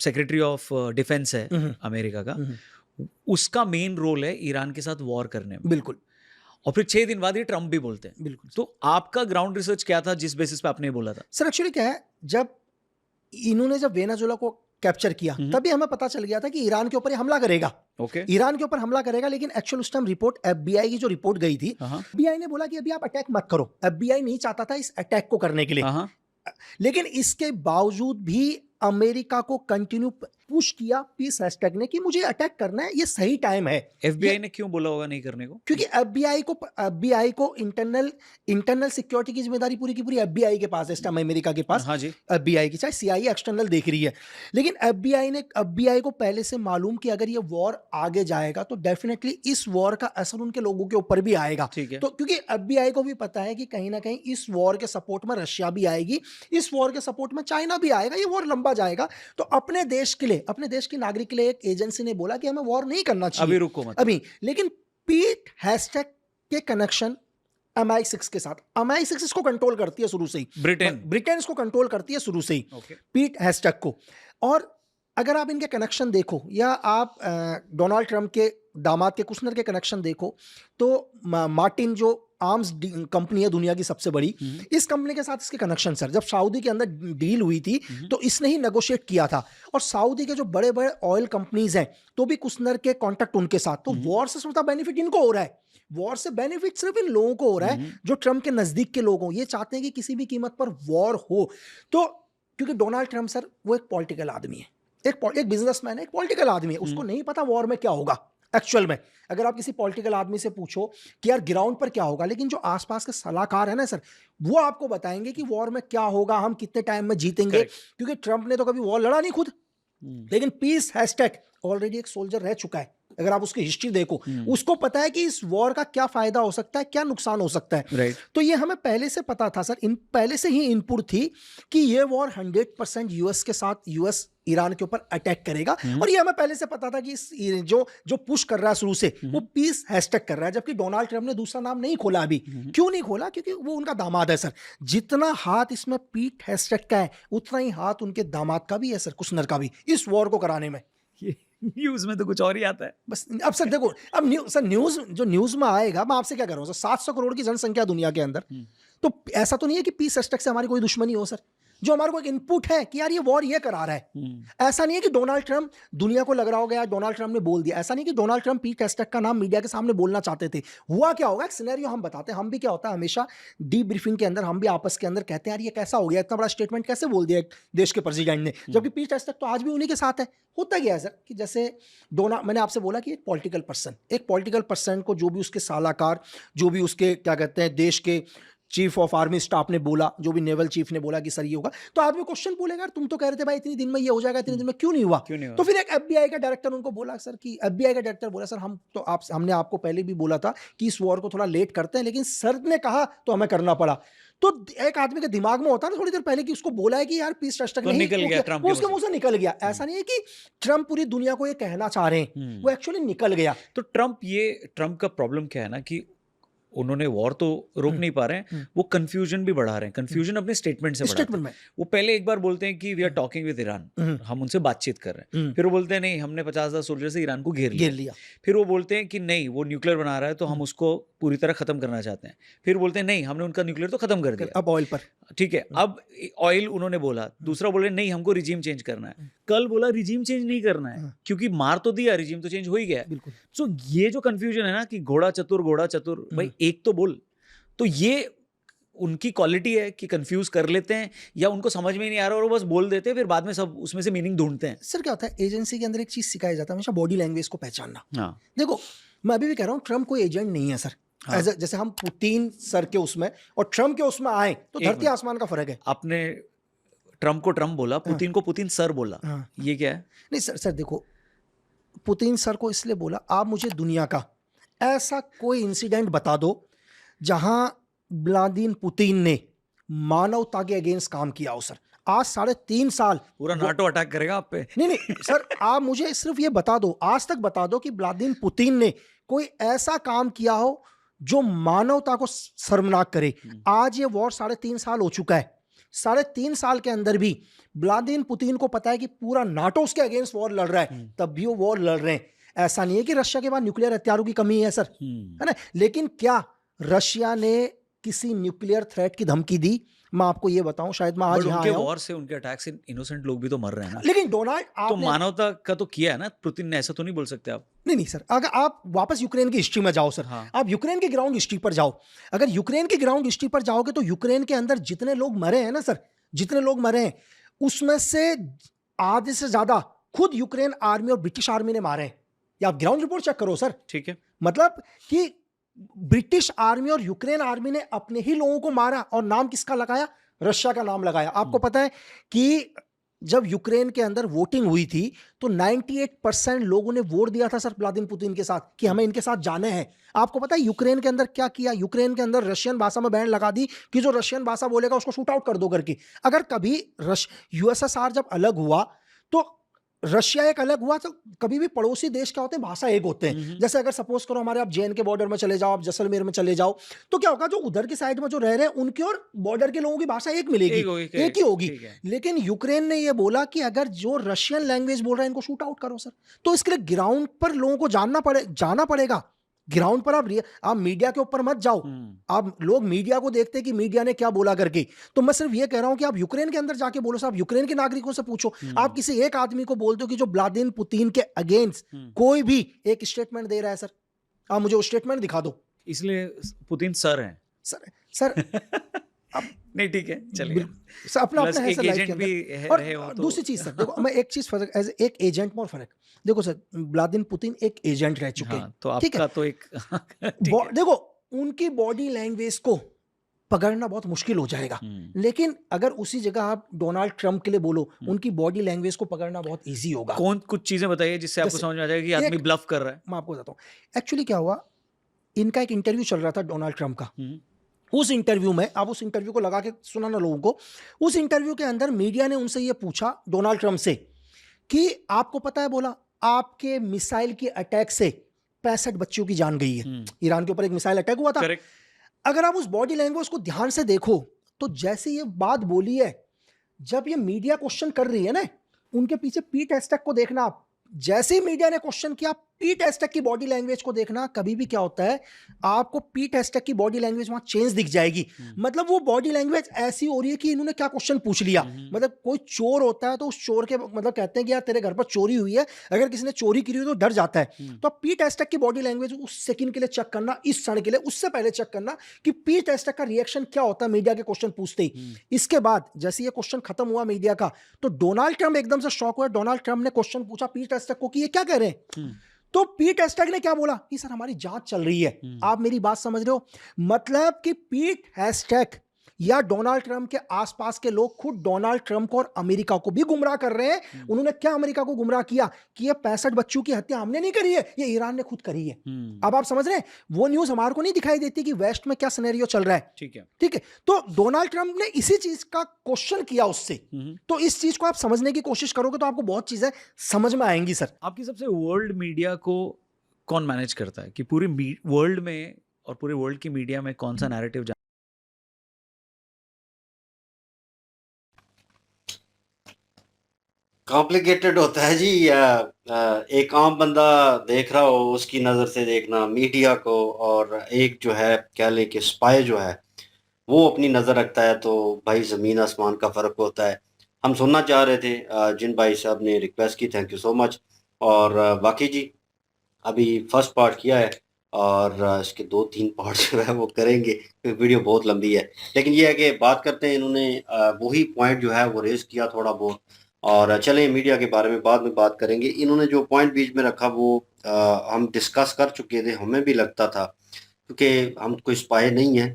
सेक्रेटरी ऑफ डिफेंस है अमेरिका का, उसका मेन रोल है ईरान के साथ वॉर करने में। बिल्कुल। और फिर 6 दिन बाद ये ट्रंप भी बोलते हैं। बिल्कुल। तो आपका ग्राउंड रिसर्च क्या था जिस बेसिस पे आपने बोला था? सर एक्चुअली क्या है, जब इन्होंने वेनेजुएला को कैप्चर किया तभी हमें पता चल गया था कि ईरान के ऊपर ये हमला करेगा। ईरान के ऊपर हमला करेगा, लेकिन एक्चुअल उस टाइम रिपोर्ट एफबीआई की जो रिपोर्ट गई थी, एफबीआई ने बोला कि अभी आप अटैक मत करो। एफबीआई नहीं चाहता था इस अटैक को करने के लिए, लेकिन इसके बावजूद भी अमेरिका को कंटिन्यू पुश किया पीस हैशटैग ने कि मुझे अटैक करना है, ये सही टाइम है। एफबीआई ने क्यों बोला होगा नहीं करने को? क्योंकि एफबीआई को इंटरनल सिक्योरिटी की जिम्मेदारी पूरी की पूरी एफबीआई के पास है इस टाइम, अमेरिका के पास। हाँ जी। एफबीआई की, चाहे सीआईए एक्सटर्नल देख रही है, लेकिन एफबीआई को पहले से मालूम कि अगर ये वॉर आगे जाएगा तो डेफिनेटली इस वॉर का असर उनके लोगों के ऊपर भी आएगा। ठीक है। तो क्योंकि एफबीआई को भी पता है कि कहीं ना कहीं इस वॉर के सपोर्ट में रशिया भी आएगी, इस वॉर के सपोर्ट में चाइना भी आएगा, ये वॉर लंबा जाएगा। तो अपने देश के लिए, अपने देश के नागरिक के लिए एक एजेंसी ने बोला कि हमें वॉर नहीं करना चाहिए, अभी रुको मत अभी। लेकिन पीट हैशटैग के कनेक्शन MI6 के साथ, MI6 इसको कंट्रोल करती है शुरू से ही, ब्रिटेन इसको कंट्रोल करती है शुरू से ही, पीट हैशटैग को। और अगर आप इनके कनेक्शन देखो, या आप डोनाल्ड ट्रंप के दामाद के कुशनर के कनेक्शन देखो, तो मार्टिन जो आर्म्स कंपनी है दुनिया की सबसे बड़ी, इस कंपनी के साथ इसके कनेक्शन सर, जब सऊदी के अंदर डील हुई थी तो इसने ही नेगोशिएट किया था। और सऊदी के जो बड़े बड़े ऑयल कंपनीज हैं तो भी कुशनर के कॉन्टेक्ट उनके साथ। तो वॉर से सबसे बेनिफिट इनको हो रहा है, वॉर से बेनिफिट सिर्फ इन लोगों को हो रहा है जो ट्रंप के नजदीक के लोग हों। ये चाहते हैं कि किसी भी कीमत पर वॉर हो। तो क्योंकि डोनाल्ड ट्रंप सर वो एक पॉलिटिकल आदमी है, एक बिजनेसमैन है, एक पॉलिटिकल आदमी है, उसको नहीं पता वॉर में क्या होगा एक्चुअल में। अगर आप किसी पॉलिटिकल आदमी से पूछो कि यार ग्राउंड पर क्या होगा, लेकिन जो आसपास के सलाहकार है ना सर, वो आपको बताएंगे कि वॉर में क्या होगा, हम कितने टाइम में जीतेंगे। क्योंकि ट्रंप ने तो कभी वॉर लड़ा नहीं खुद, लेकिन पीस हैशटैग ऑलरेडी एक सोल्जर रह चुका है। अगर आप उसकी हिस्ट्री देखो, उसको पता है कि इस वॉर का क्या फायदा हो सकता है, क्या नुकसान हो सकता है। तो ये हमें पहले से पता था सर, पहले से ही इनपुट थी कि ये वॉर 100% यूएस के साथ, यूएस ईरान के ऊपर अटैक करेगा। और ये हमें पहले से पता था कि जो पुश कर रहा है शुरू से, वो पीस हैशटैग कर रहा है। जबकि डोनाल्ड ट्रंप ने दूसरा नाम नहीं खोला अभी। क्यों नहीं खोला? क्योंकि वो उनका दामाद है सर। जितना हाथ इसमें पीट हैशटैग का है, उतना ही हाथ उनके दामाद का भी है सर, कुशनर का भी, इस वॉर को कराने में। न्यूज में तो कुछ और ही आता है बस। अब सर देखो, अब न्यूज में आएगा, मैं आपसे क्या कर रहा हूँ सर, 700 करोड़ की जनसंख्या दुनिया के अंदर, तो ऐसा तो नहीं है कि पीस हैशटैग से हमारी कोई दुश्मनी हो सर। जो हमारे को एक इनपुट है कि यार ये वॉर ये करा रहा है। ऐसा नहीं है कि डोनाल्ड ट्रंप, दुनिया को लग रहा होगा यार डोनाल्ड ट्रंप ने बोल दिया, ऐसा नहीं कि डोनाल्ड ट्रंप पीट हैशटैग का नाम मीडिया के सामने बोलना चाहते थे। हुआ क्या होगा, एक सिनेरियो हम बताते हैं। हम भी क्या होता है, हमेशा डीप ब्रीफिंग के अंदर हम भी आपस के अंदर कहते हैं यार ये कैसा हो गया, इतना बड़ा स्टेटमेंट कैसे बोल दिया एक देश के प्रेसिडेंट ने, जबकि पीट हैशटैग तो आज भी उन्हीं के साथ है। होता गया है सर कि जैसे मैंने आपसे बोला कि एक पॉलिटिकल पर्सन को, जो भी उसके सलाहकार, जो भी उसके क्या कहते हैं देश के चीफ ऑफ आर्मी स्टाफ ने बोला, जो भी नेवल चीफ ने बोला कि सर ये होगा, तो आदमी क्वेश्चन बोलेगा यार तुम तो कह रहे थे भाई इतनी दिन में ये हो जाएगा, इतने दिन में क्यों नहीं हुआ? क्यों नहीं हुआ? तो फिर एक एफबीआई का डायरेक्टर उनको बोला सर कि एफबीआई का डायरेक्टर बोला सर हमने आपको पहले भी बोला था कि इस वॉर को थोड़ा लेट करते हैं, लेकिन सर ने कहा तो हमें करना पड़ा। तो एक आदमी के दिमाग में होता है ना थोड़ी देर पहले कि उसको बोला है कि यार पीस टच तक तो नहीं, निकल वो गया क्या- ट्रम्प वो के उसके मुंह मुंह से निकल गया। ऐसा नहीं है कि ट्रम्प पूरी दुनिया को ये कहना चाह रहे हैं, वो एक्चुअली निकल गया। तो ट्रम्प का प्रॉब्लम क्या है ना कि उन्होंने वॉर तो रोक नहीं पा रहे हैं, वो कंफ्यूजन भी बढ़ा रहे हैं। कंफ्यूजन अपने स्टेटमेंट से बढ़ाते स्टेटमेंट हैं। में वो पहले एक बार बोलते हैं कि we are talking with Iran, हम उनसे बातचीत कर रहे हैं। फिर वो बोलते हैं नहीं, हमने 50,000 सोल्जर से ईरान को घेर घेर लिया। लिया। फिर वो बोलते हैं कि नहीं, वो न्यूक्लियर बना रहा है तो हम उसको पूरी तरह खत्म करना चाहते हैं। फिर बोलते हैं नहीं, हमने उनका न्यूक्लियर तो खत्म कर दिया। अब ऑयल पर ठीक है, अब ऑयल उन्होंने बोला, दूसरा बोले नहीं हमको रिजीम चेंज करना है, कल बोला रिजीम चेंज नहीं करना है क्योंकि मार तो दिया, रिजीम तो चेंज हो ही गया। बिल्कुल। सो ये जो कंफ्यूजन है ना कि घोड़ा चतुर भाई एक तो बोल, तो ये उनकी क्वालिटी है कि कंफ्यूज कर लेते हैं या उनको समझ में नहीं आ रहा और वो बस बोल देते हैं, फिर बाद में सब उसमें से मीनिंग ढूंढते हैं। सर क्या होता है, एजेंसी के अंदर एक चीज सिखाया जाता है हमेशा, बॉडी लैंग्वेज को पहचानना। हाँ देखो मैं अभी भी कह रहा हूँ ट्रम्प कोई एजेंट नहीं है सर। हाँ। जैसे हम पुतिन सर के उसमें और ट्रम्प के उसमें आए तो एक धरती मिनट। आसमान का फर्क है। आपने ट्रम्प को ट्रम्प बोला, पुतिन को पुतिन सर बोला, हाँ। ये क्या है? नहीं सर देखो, पुतिन सर को इसलिए बोला, आप मुझे दुनिया का ऐसा कोई इंसिडेंट बता दो जहां व्लादिमीर पुतिन ने मानवता के अगेंस्ट काम किया हो सर। आज 3.5 साल पूरा नाटो अटैक करेगा आप पे। नहीं सर, आप मुझे सिर्फ ये बता दो, आज तक बता दो कि व्लादिमीर पुतिन ने कोई ऐसा काम किया हो जो मानवता को शर्मनाक करे। आज ये वॉर 3.5 साल हो चुका है, 3.5 साल के अंदर भी व्लादिमीर पुतिन को पता है कि पूरा नाटो उसके अगेंस्ट वॉर लड़ रहा है, तब भी वो वॉर लड़ रहे हैं। ऐसा नहीं है कि रशिया के पास न्यूक्लियर हथियारों की कमी है सर, है ना? लेकिन क्या रशिया ने किसी न्यूक्लियर थ्रेट की धमकी दी? मैं आपको ये बताऊं, शायद मैं आज But यहाँ उनके आया हूं, वॉर से, उनके अटैक से इनोसेंट लोग भी तो मर रहे हैं ना। लेकिन डोनाल्ड तो आपने मानवता का तो किया है ना पुतिन ने, ऐसा तो नहीं बोल सकते आप। नहीं सर, अगर आप वापस यूक्रेन की हिस्ट्री में जाओ सर, हाँ। आप यूक्रेन की ग्राउंड हिस्ट्री पर जाओ। अगर यूक्रेन की ग्राउंड हिस्ट्री पर जाओगे तो यूक्रेन के अंदर जितने लोग मरे हैं ना सर, जितने लोग मरे हैं उसमें से आधे से ज्यादा खुद यूक्रेन आर्मी और ब्रिटिश आर्मी ने मारे हैं। या आप ग्राउंड रिपोर्ट चेक करो सर। ठीक है, मतलब कि ब्रिटिश आर्मी और यूक्रेन आर्मी ने अपने ही लोगों को मारा, और नाम किसका लगाया? रशिया का नाम लगाया। आपको पता है कि जब यूक्रेन के अंदर वोटिंग हुई थी तो 98% लोगों ने वोट दिया था सर व्लादिमीर पुतिन के साथ कि हमें इनके साथ जाने हैं। आपको पता है यूक्रेन के अंदर क्या किया? यूक्रेन के अंदर रशियन भाषा में बैन लगा दी कि जो रशियन भाषा बोलेगा उसको शूट आउट कर दो करके। अगर कभी यूएसएसआर जब अलग हुआ तो रशिया एक अलग हुआ, तो कभी भी पड़ोसी देश क्या होते हैं, भाषा एक होते हैं। जैसे अगर सपोज करो हमारे आप जैन के बॉर्डर में चले जाओ, आप जैसलमेर में चले जाओ, तो क्या होगा, जो उधर की साइड में जो रह रहे हैं उनकी और बॉर्डर के लोगों की भाषा एक मिलेगी, एक ही होगी। लेकिन यूक्रेन ने यह बोला कि अगर जो रशियन लैंग्वेज बोल रहा है इनको शूट आउट करो सर। तो इसके लिए ग्राउंड पर लोगों को जाना पड़ेगा। ग्राउंड पर आप मीडिया के ऊपर मत जाओ। आप लोग मीडिया को देखते हैं कि मीडिया ने क्या बोला करके। तो मैं सिर्फ ये कह रहा हूं कि आप यूक्रेन के अंदर जाके बोलो, साहब यूक्रेन के नागरिकों से पूछो। आप किसी एक आदमी को बोल दो कि जो व्लादिमीर पुतिन के अगेंस्ट कोई भी एक स्टेटमेंट दे रहा है सर, आप मुझे वो स्टेटमेंट दिखा दो। इसलिए पुतिन सर हैं सर नहीं ठीक है, चलिए। सर अपना Plus है एक सर लाइफ एजेंट के भी अंदर। रहे हो और तो दूसरी चीज सर देखो, मैं एक चीज फर्क, एज एक एजेंट में और फर्क देखो सर, व्लादिमीर पुतिन एक एजेंट रह चुके हैं। हाँ, तो ठीक है? आपका तो एक ठीक है। देखो उनकी बॉडी लैंग्वेज को पकड़ना बहुत मुश्किल हो जाएगा, लेकिन अगर उसी जगह आप डोनाल्ड ट्रंप के लिए बोलो, उनकी बॉडी लैंग्वेज को पकड़ना बहुत इजी होगा। कौन कुछ चीजें बताइए जिससे आपको जैसे समझ में आ जाएगा कि आदमी ब्लफ कर रहा है। मैं आपको बताता हूँ एक्चुअली क्या हुआ। इनका एक इंटरव्यू चल रहा था डोनाल्ड ट्रंप का। उस इंटरव्यू में, आप उस इंटरव्यू को लगा के सुनाना लोगों को, उस इंटरव्यू के अंदर मीडिया ने उनसे ये पूछा डोनाल्ड ट्रंप से कि आपको पता है, बोला आपके मिसाइल के अटैक से 65 बच्चों की जान गई है। ईरान के ऊपर एक मिसाइल अटैक हुआ था। Correct. अगर आप उस बॉडी लैंग्वेज को ध्यान से देखो तो जैसे ये बात बोली है, जब ये मीडिया क्वेश्चन कर रही है ना, उनके पीछे पीट हेस्टेक को देखना आप। जैसे ही मीडिया ने क्वेश्चन किया, पीट हेस्टेक की बॉडी लैंग्वेज को देखना। कभी भी क्या होता है, आपको पीट हेस्टेक की बॉडी लैंग्वेज वहां चेंज दिख जाएगी। मतलब वो बॉडी लैंग्वेज ऐसी हो रही है कि इन्होंने क्या क्वेश्चन पूछ लिया। मतलब कोई चोर होता है तो उस चोर के मतलब कहते हैं कि यार तेरे घर पर चोरी हुई है, अगर किसी ने चोरी की हुई तो डर जाता है। तो पीट हेस्टेक की बॉडी लैंग्वेज उस सेकंड के लिए चेक करना, इस क्षण के लिए, उससे पहले चेक करना कि पीट हेस्टेक का रिएक्शन क्या होता है मीडिया के क्वेश्चन पूछते ही। इसके बाद जैसे ये क्वेश्चन खत्म हुआ मीडिया का, तो डोनाल्ड ट्रंप एकदम से शॉक हुआ। डोनाल्ड ट्रंप ने क्वेश्चन पूछा पीट हेस्टेक को कि ये क्या कह रहे हैं। तो पीट हेस्टैग ने क्या बोला कि सर हमारी जांच चल रही है। आप मेरी बात समझ रहे हो, मतलब कि पीट हेस्टैग या डोनाल्ड ट्रंप के आसपास के लोग खुद डोनाल्ड ट्रंप को और अमेरिका को भी गुमराह कर रहे हैं। उन्होंने क्या अमेरिका को गुमराह किया कि ये 65 बच्चों की हत्या हमने नहीं करी है, ये ईरान ने खुद करी है। अब आप समझ रहे हैं, वो न्यूज हमारे को नहीं दिखाई देती कि वेस्ट में क्या सिनेरियो चल रहा है। ठीक है। ठीक है, तो डोनाल्ड ट्रंप ने इसी चीज का क्वेश्चन किया उससे। तो इस चीज को आप समझने की कोशिश करोगे तो आपको बहुत चीजें समझ में आएंगी सर। आपकी सबसे वर्ल्ड मीडिया को कौन मैनेज करता है कि पूरी वर्ल्ड में और पूरे वर्ल्ड की मीडिया में कौन सा नैरेटिव कॉम्प्लिकेटेड होता है जी। एक आम बंदा देख रहा हो उसकी नज़र से देखना मीडिया को, और एक जो है कह लें कि स्पाई जो है वो अपनी नज़र रखता है, तो भाई ज़मीन आसमान का फ़र्क होता है। हम सुनना चाह रहे थे, जिन भाई साहब ने रिक्वेस्ट की, थैंक यू सो मच। और बाकी जी अभी फर्स्ट पार्ट किया है, और इसके 2-3 पार्ट जो है वो करेंगे क्योंकि वीडियो बहुत लंबी है। लेकिन ये है कि बात करते हैं, इन्होंने वही पॉइंट जो है वो रेज़ किया थोड़ा बहुत, और चलें मीडिया के बारे में बाद में बात करेंगे। इन्होंने जो पॉइंट बीच में रखा वो हम डिस्कस कर चुके थे, हमें भी लगता था, क्योंकि हम कोई स्पाई नहीं है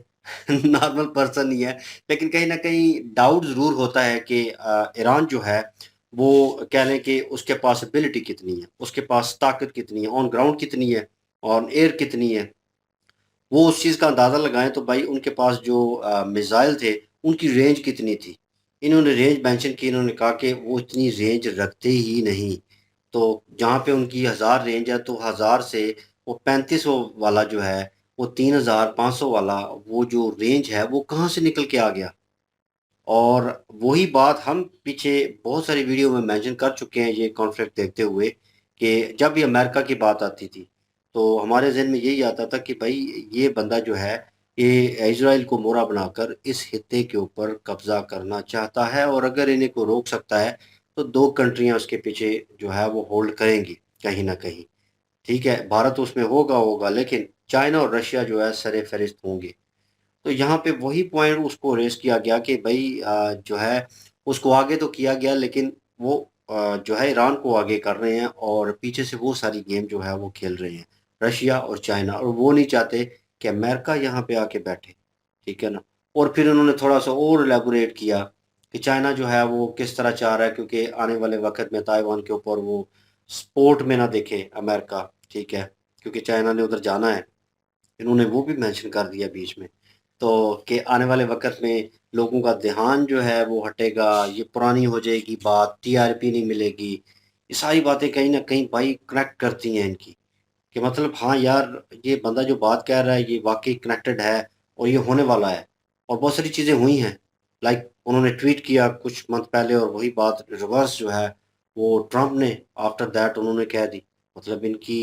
नॉर्मल पर्सन ही है, लेकिन कहीं ना कहीं डाउट ज़रूर होता है कि ईरान जो है वो कह लें कि उसके पास एबिलिटी कितनी है, उसके पास ताकत कितनी है, ऑन ग्राउंड कितनी है, ऑन एयर कितनी है, वो उस चीज़ का अंदाज़ा लगाएं। तो भाई उनके पास जो मिसाइल थे उनकी रेंज कितनी थी। इन्होंने रेंज मेंशन की, इन्होंने कहा कि वो इतनी रेंज रखते ही नहीं। तो जहाँ पे उनकी 1000 रेंज है, तो 1000 से वो 3500 वाला जो है, वो 3500 वाला वो जो रेंज है वो कहाँ से निकल के आ गया। और वही बात हम पीछे बहुत सारी वीडियो में मेंशन कर चुके हैं, ये कॉन्फ्लिक्ट देखते हुए, कि जब भी अमेरिका की बात आती थी तो हमारे जहन में यही आता था कि भाई ये बंदा जो है ये इजराइल को मोहरा बनाकर इस हिस्से के ऊपर कब्जा करना चाहता है, और अगर इन्हें को रोक सकता है तो 2 कंट्रियां उसके पीछे जो है वो होल्ड करेंगी कहीं ना कहीं। ठीक है, भारत उसमें होगा, लेकिन चाइना और रशिया जो है सरे फहरिस्त होंगे। तो यहाँ पे वही पॉइंट उसको रेस किया गया कि भाई जो है उसको आगे तो किया गया, लेकिन वो जो है ईरान को आगे कर रहे हैं, और पीछे से वो सारी गेम जो है वो खेल रहे हैं रशिया और चाइना, और वो नहीं चाहते कि अमेरिका यहाँ पे आके बैठे। ठीक है ना। और फिर उन्होंने थोड़ा सा और एलेबोरेट किया कि चाइना जो है वो किस तरह चाह रहा है, क्योंकि आने वाले वक्त में ताइवान के ऊपर वो स्पोर्ट में ना देखे अमेरिका। ठीक है, क्योंकि चाइना ने उधर जाना है, इन्होंने वो भी मेंशन कर दिया बीच में। तो कि आने वाले वक्त में लोगों का ध्यान जो है वो हटेगा, ये पुरानी हो जाएगी बात, टीआरपी नहीं मिलेगी। ये सारी बातें कहीं ना कहीं भाई कनेक्ट करती हैं इनकी, कि मतलब हाँ यार ये बंदा जो बात कह रहा है ये वाकई कनेक्टेड है, और ये होने वाला है। और बहुत सारी चीज़ें हुई हैं, लाइक उन्होंने ट्वीट किया कुछ मंथ पहले, और वही बात रिवर्स जो है वो ट्रम्प ने आफ्टर दैट उन्होंने कह दी। मतलब इनकी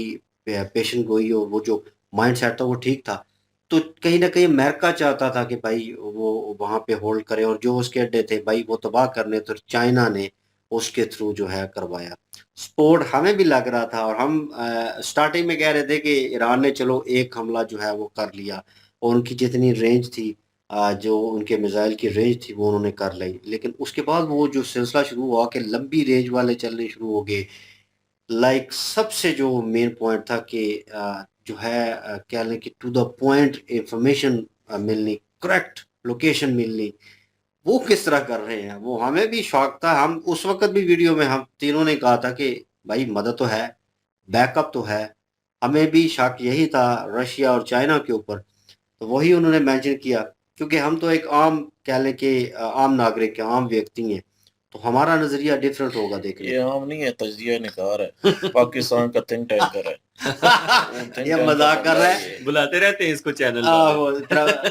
पेशेंट गोई और वो जो माइंड सेट था वो ठीक था। तो कहीं न कहीं अमेरिका चाहता था कि भाई वो वहाँ पे होल्ड करे, और जो उसके अड्डे थे भाई वो तबाह करने, तो चाइना ने उसके थ्रू जो है करवाया। सपोर्ट हमें भी लग रहा था, और हम स्टार्टिंग में कह रहे थे कि ईरान ने चलो एक हमला जो है वो कर लिया, और उनकी जितनी रेंज थी, जो उनके मिसाइल की रेंज थी वो उन्होंने कर ली। लेकिन उसके बाद वो जो सिलसिला शुरू हुआ कि लंबी रेंज वाले चलने शुरू हो गए। लाइक सबसे जो मेन पॉइंट था कि जो है कह लें कि टू द पॉइंट इंफॉर्मेशन मिलनी, करेक्ट लोकेशन मिलनी, वो किस तरह कर रहे हैं वो हमें भी शौक था। हम उस वक्त भी वीडियो में हम तीनों ने कहा था कि भाई मदद तो है, बैकअप तो है। हमें भी शक यही था रशिया और चाइना के ऊपर। तो वही उन्होंने मेंशन किया, क्योंकि हम तो एक आम कह लें कि आम नागरिक हैं, आम व्यक्ति हैं, तो हमारा नज़रिया डिफरेंट होगा देखने ये आम नहीं है, तजिया निकार है, पाकिस्तान का थिंक टैंकर है। ये मजाक कर रहा है, बुलाते रहते हैं इसको चैनल वो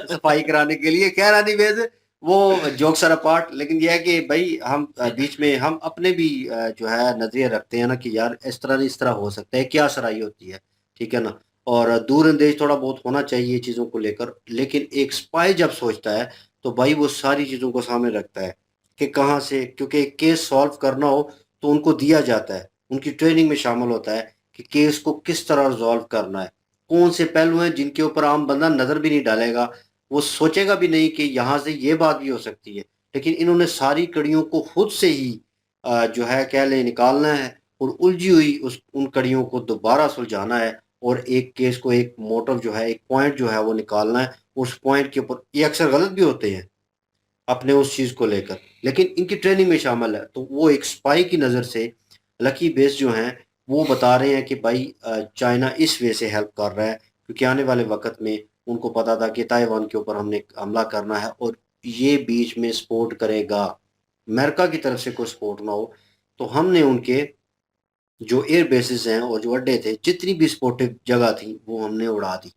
सफाई कराने के लिए। खैर एनीवेज वो जोक सर अपार्ट, लेकिन यह है कि भाई हम बीच में हम अपने भी जो है नजरिया रखते हैं ना कि यार इस तरह नहीं, इस तरह हो सकता है, क्या सराई होती है। ठीक है ना। और दूर अंदेज थोड़ा बहुत होना चाहिए चीज़ों को लेकर, लेकिन एक स्पाई जब सोचता है तो भाई वो सारी चीज़ों को सामने रखता है कि कहाँ से, क्योंकि एक केस सॉल्व करना हो तो उनको दिया जाता है, उनकी ट्रेनिंग में शामिल होता है कि केस को किस तरह रिजॉल्व करना है। कौन से पहलू हैं जिनके ऊपर आम बंदा नज़र भी नहीं डालेगा, वो सोचेगा भी नहीं कि यहाँ से ये बात भी हो सकती है। लेकिन इन्होंने सारी कड़ियों को खुद से ही जो है कह ले निकालना है, और उलझी हुई उन कड़ियों को दोबारा सुलझाना है और एक केस को, एक मोटिव जो है, एक पॉइंट जो है वो निकालना है। उस पॉइंट के ऊपर ये अक्सर गलत भी होते हैं अपने उस चीज़ को लेकर, लेकिन इनकी ट्रेनिंग में शामिल है। तो वो एक स्पाई की नज़र से लकी बेस जो हैं वो बता रहे हैं कि भाई चाइना इस वे से हेल्प कर रहा है, क्योंकि आने वाले वक्त में उनको पता था कि ताइवान के ऊपर हमने हमला करना है और ये बीच में सपोर्ट करेगा, अमेरिका की तरफ से कोई सपोर्ट ना हो, तो हमने उनके जो एयर बेसिस हैं और जो अड्डे थे, जितनी भी सपोर्टिव जगह थी, वो हमने उड़ा दी।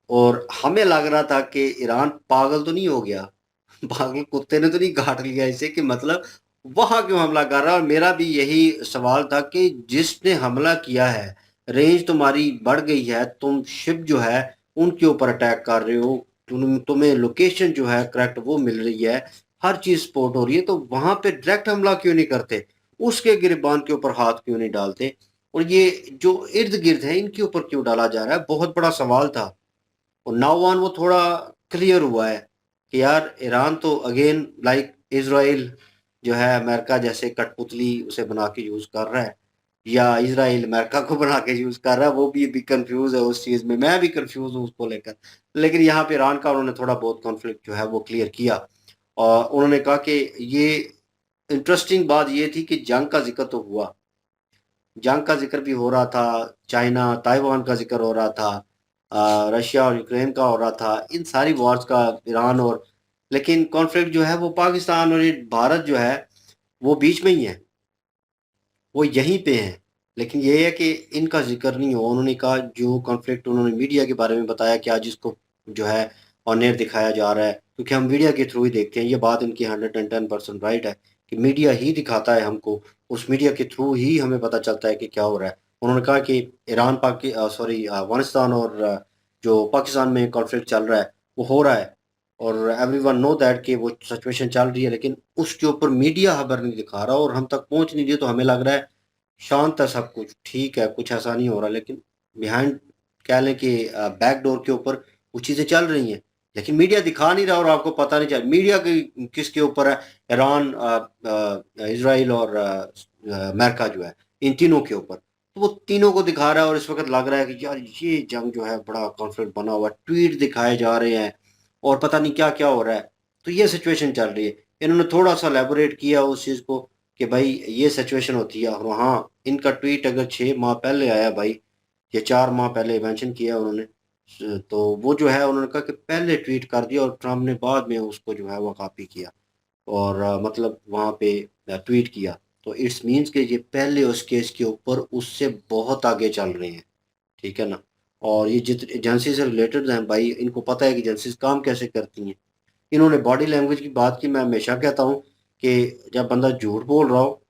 और हमें लग रहा था कि ईरान पागल तो नहीं हो गया, पागल कुत्ते ने तो नहीं काट लिया इसे, कि मतलब वहाँ क्यों हमला कर रहा है। और मेरा भी यही सवाल था कि जिसने हमला किया है, रेंज तुम्हारी बढ़ गई है, तुम शिप जो है उनके ऊपर अटैक कर रहे हो, तुम्हें लोकेशन जो है करेक्ट वो मिल रही है, हर चीज़ सपोर्ट हो रही है, तो वहाँ पे डायरेक्ट हमला क्यों नहीं करते, उसके गिरबान के ऊपर हाथ क्यों नहीं डालते, और ये जो इर्द गिर्द है इनके ऊपर क्यों डाला जा रहा है, बहुत बड़ा सवाल था। और नाउ ऑन वो थोड़ा क्लियर हुआ है कि यार ईरान तो अगेन लाइक इजराइल जो है अमेरिका जैसे कठपुतली उसे बना के यूज़ कर रहा है, या इजराइल अमेरिका को बना के यूज़ कर रहा है, वो भी कंफ्यूज है उस चीज़ में, मैं भी कंफ्यूज हूँ उसको लेकर। लेकिन यहाँ पे ईरान का उन्होंने थोड़ा बहुत कॉन्फ्लिक्ट जो है वो क्लियर किया, और उन्होंने कहा कि ये इंटरेस्टिंग बात ये थी कि जंग का जिक्र तो हुआ, जंग का जिक्र भी हो रहा था, चाइना ताइवान का जिक्र हो रहा था, रशिया और यूक्रेन का हो रहा था, इन सारी वॉर्स का, ईरान और, लेकिन कॉन्फ्लिक्ट जो है वो पाकिस्तान और ये भारत जो है वो बीच में ही है, वो यहीं पे हैं। लेकिन ये है कि इनका जिक्र नहीं हो। उन्होंने कहा जो कॉन्फ्लिक्ट उन्होंने मीडिया के बारे में बताया कि आज इसको जो है ऑन एयर दिखाया जा रहा है, क्योंकि हम मीडिया के थ्रू ही देखते हैं, ये बात इनकी 110% राइट है कि मीडिया ही दिखाता है हमको, उस मीडिया के थ्रू ही हमें पता चलता है कि क्या हो रहा है। उन्होंने कहा कि ईरान अफगानिस्तान और जो पाकिस्तान में कॉन्फ्लिक्ट चल रहा है वो हो रहा है, और एवरीवन नो दैट कि वो सिचुएशन चल रही है, लेकिन उसके ऊपर मीडिया खबर नहीं दिखा रहा और हम तक पहुंच नहीं रही। तो हमें लग रहा है शांत है सब कुछ, ठीक है, कुछ ऐसा नहीं हो रहा, लेकिन बिहाइंड कह लें कि बैकडोर के ऊपर वो चीज़ें चल रही हैं, लेकिन मीडिया दिखा नहीं रहा और आपको पता नहीं चल मीडिया की किसके ऊपर है, ईरान, इसराइल और अमेरिका जो है, इन तीनों के ऊपर, तो वो तीनों को दिखा रहा है। और इस वक्त लग रहा है कि यार ये जंग जो है बड़ा कॉन्फ्लिक्ट बना हुआ है, ट्वीट दिखाए जा रहे हैं और पता नहीं क्या क्या हो रहा है। तो ये सिचुएशन चल रही है। इन्होंने थोड़ा सा एलेबोरेट किया उस चीज़ को कि भाई ये सिचुएशन होती है, और हाँ इनका ट्वीट अगर 6 माह पहले आया भाई, ये 4 माह पहले मेंशन किया उन्होंने, तो वो जो है उन्होंने कहा कि पहले ट्वीट कर दिया और ट्रम्प ने बाद में उसको जो है वो कॉपी किया और मतलब वहाँ पे ट्वीट किया। तो इट्स मीन्स कि ये पहले उस केस के ऊपर उससे बहुत आगे चल रहे हैं, ठीक है ना। और ये जितने एजेंसी से रिलेटेड हैं भाई, इनको पता है कि एजेंसीज काम कैसे करती हैं। इन्होंने बॉडी लैंग्वेज की बात की, मैं हमेशा कहता हूँ कि जब बंदा झूठ बोल रहा हो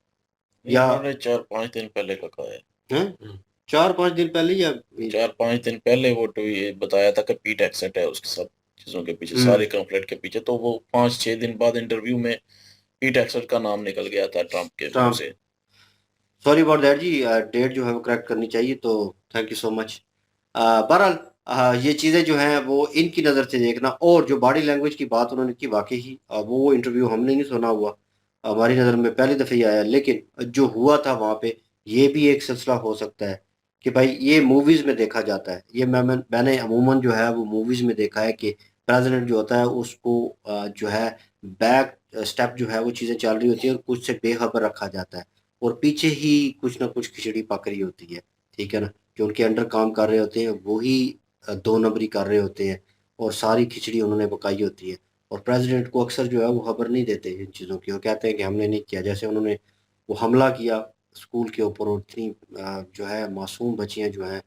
या इन्होंने 4-5 दिन पहले का कहा है। हैं 4-5 दिन पहले या 4-5 दिन पहले वो बताया था कि पीट एक्सेंट है उसके साथ चीजों के पीछे, सारे कॉन्फ्लिक्ट के पीछे। तो वो 5-6 दिन बाद इंटरव्यू में पीट एक्सेंट का नाम निकल गया था ट्रम्प के मुंह ट्रम्प, से। सॉरी अबाउट दैट जी, डेट जो है वो करेक्ट करनी चाहिए, तो थैंक यू सो मच। बहरहाल ये चीज़ें जो हैं वो इनकी नज़र से देखना, और जो बॉडी लैंग्वेज की बात उन्होंने की वाकई ही वो इंटरव्यू हमने नहीं सुना हुआ, हमारी नज़र में पहली दफ़े ही आया, लेकिन जो हुआ था वहाँ पे ये भी एक सिलसिला हो सकता है कि भाई ये मूवीज़ में देखा जाता है। ये मैंने अमूमन जो है वो मूवीज़ में देखा है कि प्रेसिडेंट जो होता है उसको जो है बैक स्टेप जो है वो चीज़ें चल रही होती है और कुछ से बेखबर रखा जाता है, और पीछे ही कुछ ना कुछ खिचड़ी पक रही होती है, ठीक है ना। जो उनके अंडर काम कर रहे होते हैं वही 2 नंबरी कर रहे होते हैं और सारी खिचड़ी उन्होंने पकाई होती है। और प्रेसिडेंट को अक्सर जो है वो खबर नहीं देते इन चीज़ों की, वो कहते हैं कि हमने नहीं किया। जैसे उन्होंने वो हमला किया स्कूल के ऊपर और इतनी जो है मासूम बच्चियां जो हैं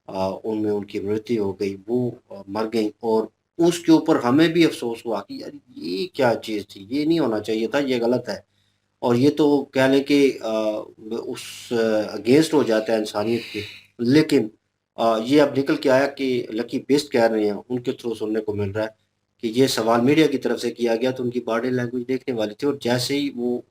उनमें उनकी मृत्यु हो गई, वो मर गई, और उसके ऊपर हमें भी अफसोस हुआ कि यार ये क्या चीज़ थी, ये नहीं होना चाहिए था, ये गलत है। और ये तो कह लें कि उस अगेंस्ट हो जाता है इंसानियत के। लेकिन ये अब निकल के आया कि लकी बेस्ट कह रहे हैं, उनके थ्रू सुनने को मिल रहा है कि ये सवाल मीडिया की तरफ से किया गया, तो उनकी बॉडी लैंग्वेज देखने वाली थी, और जैसे ही वो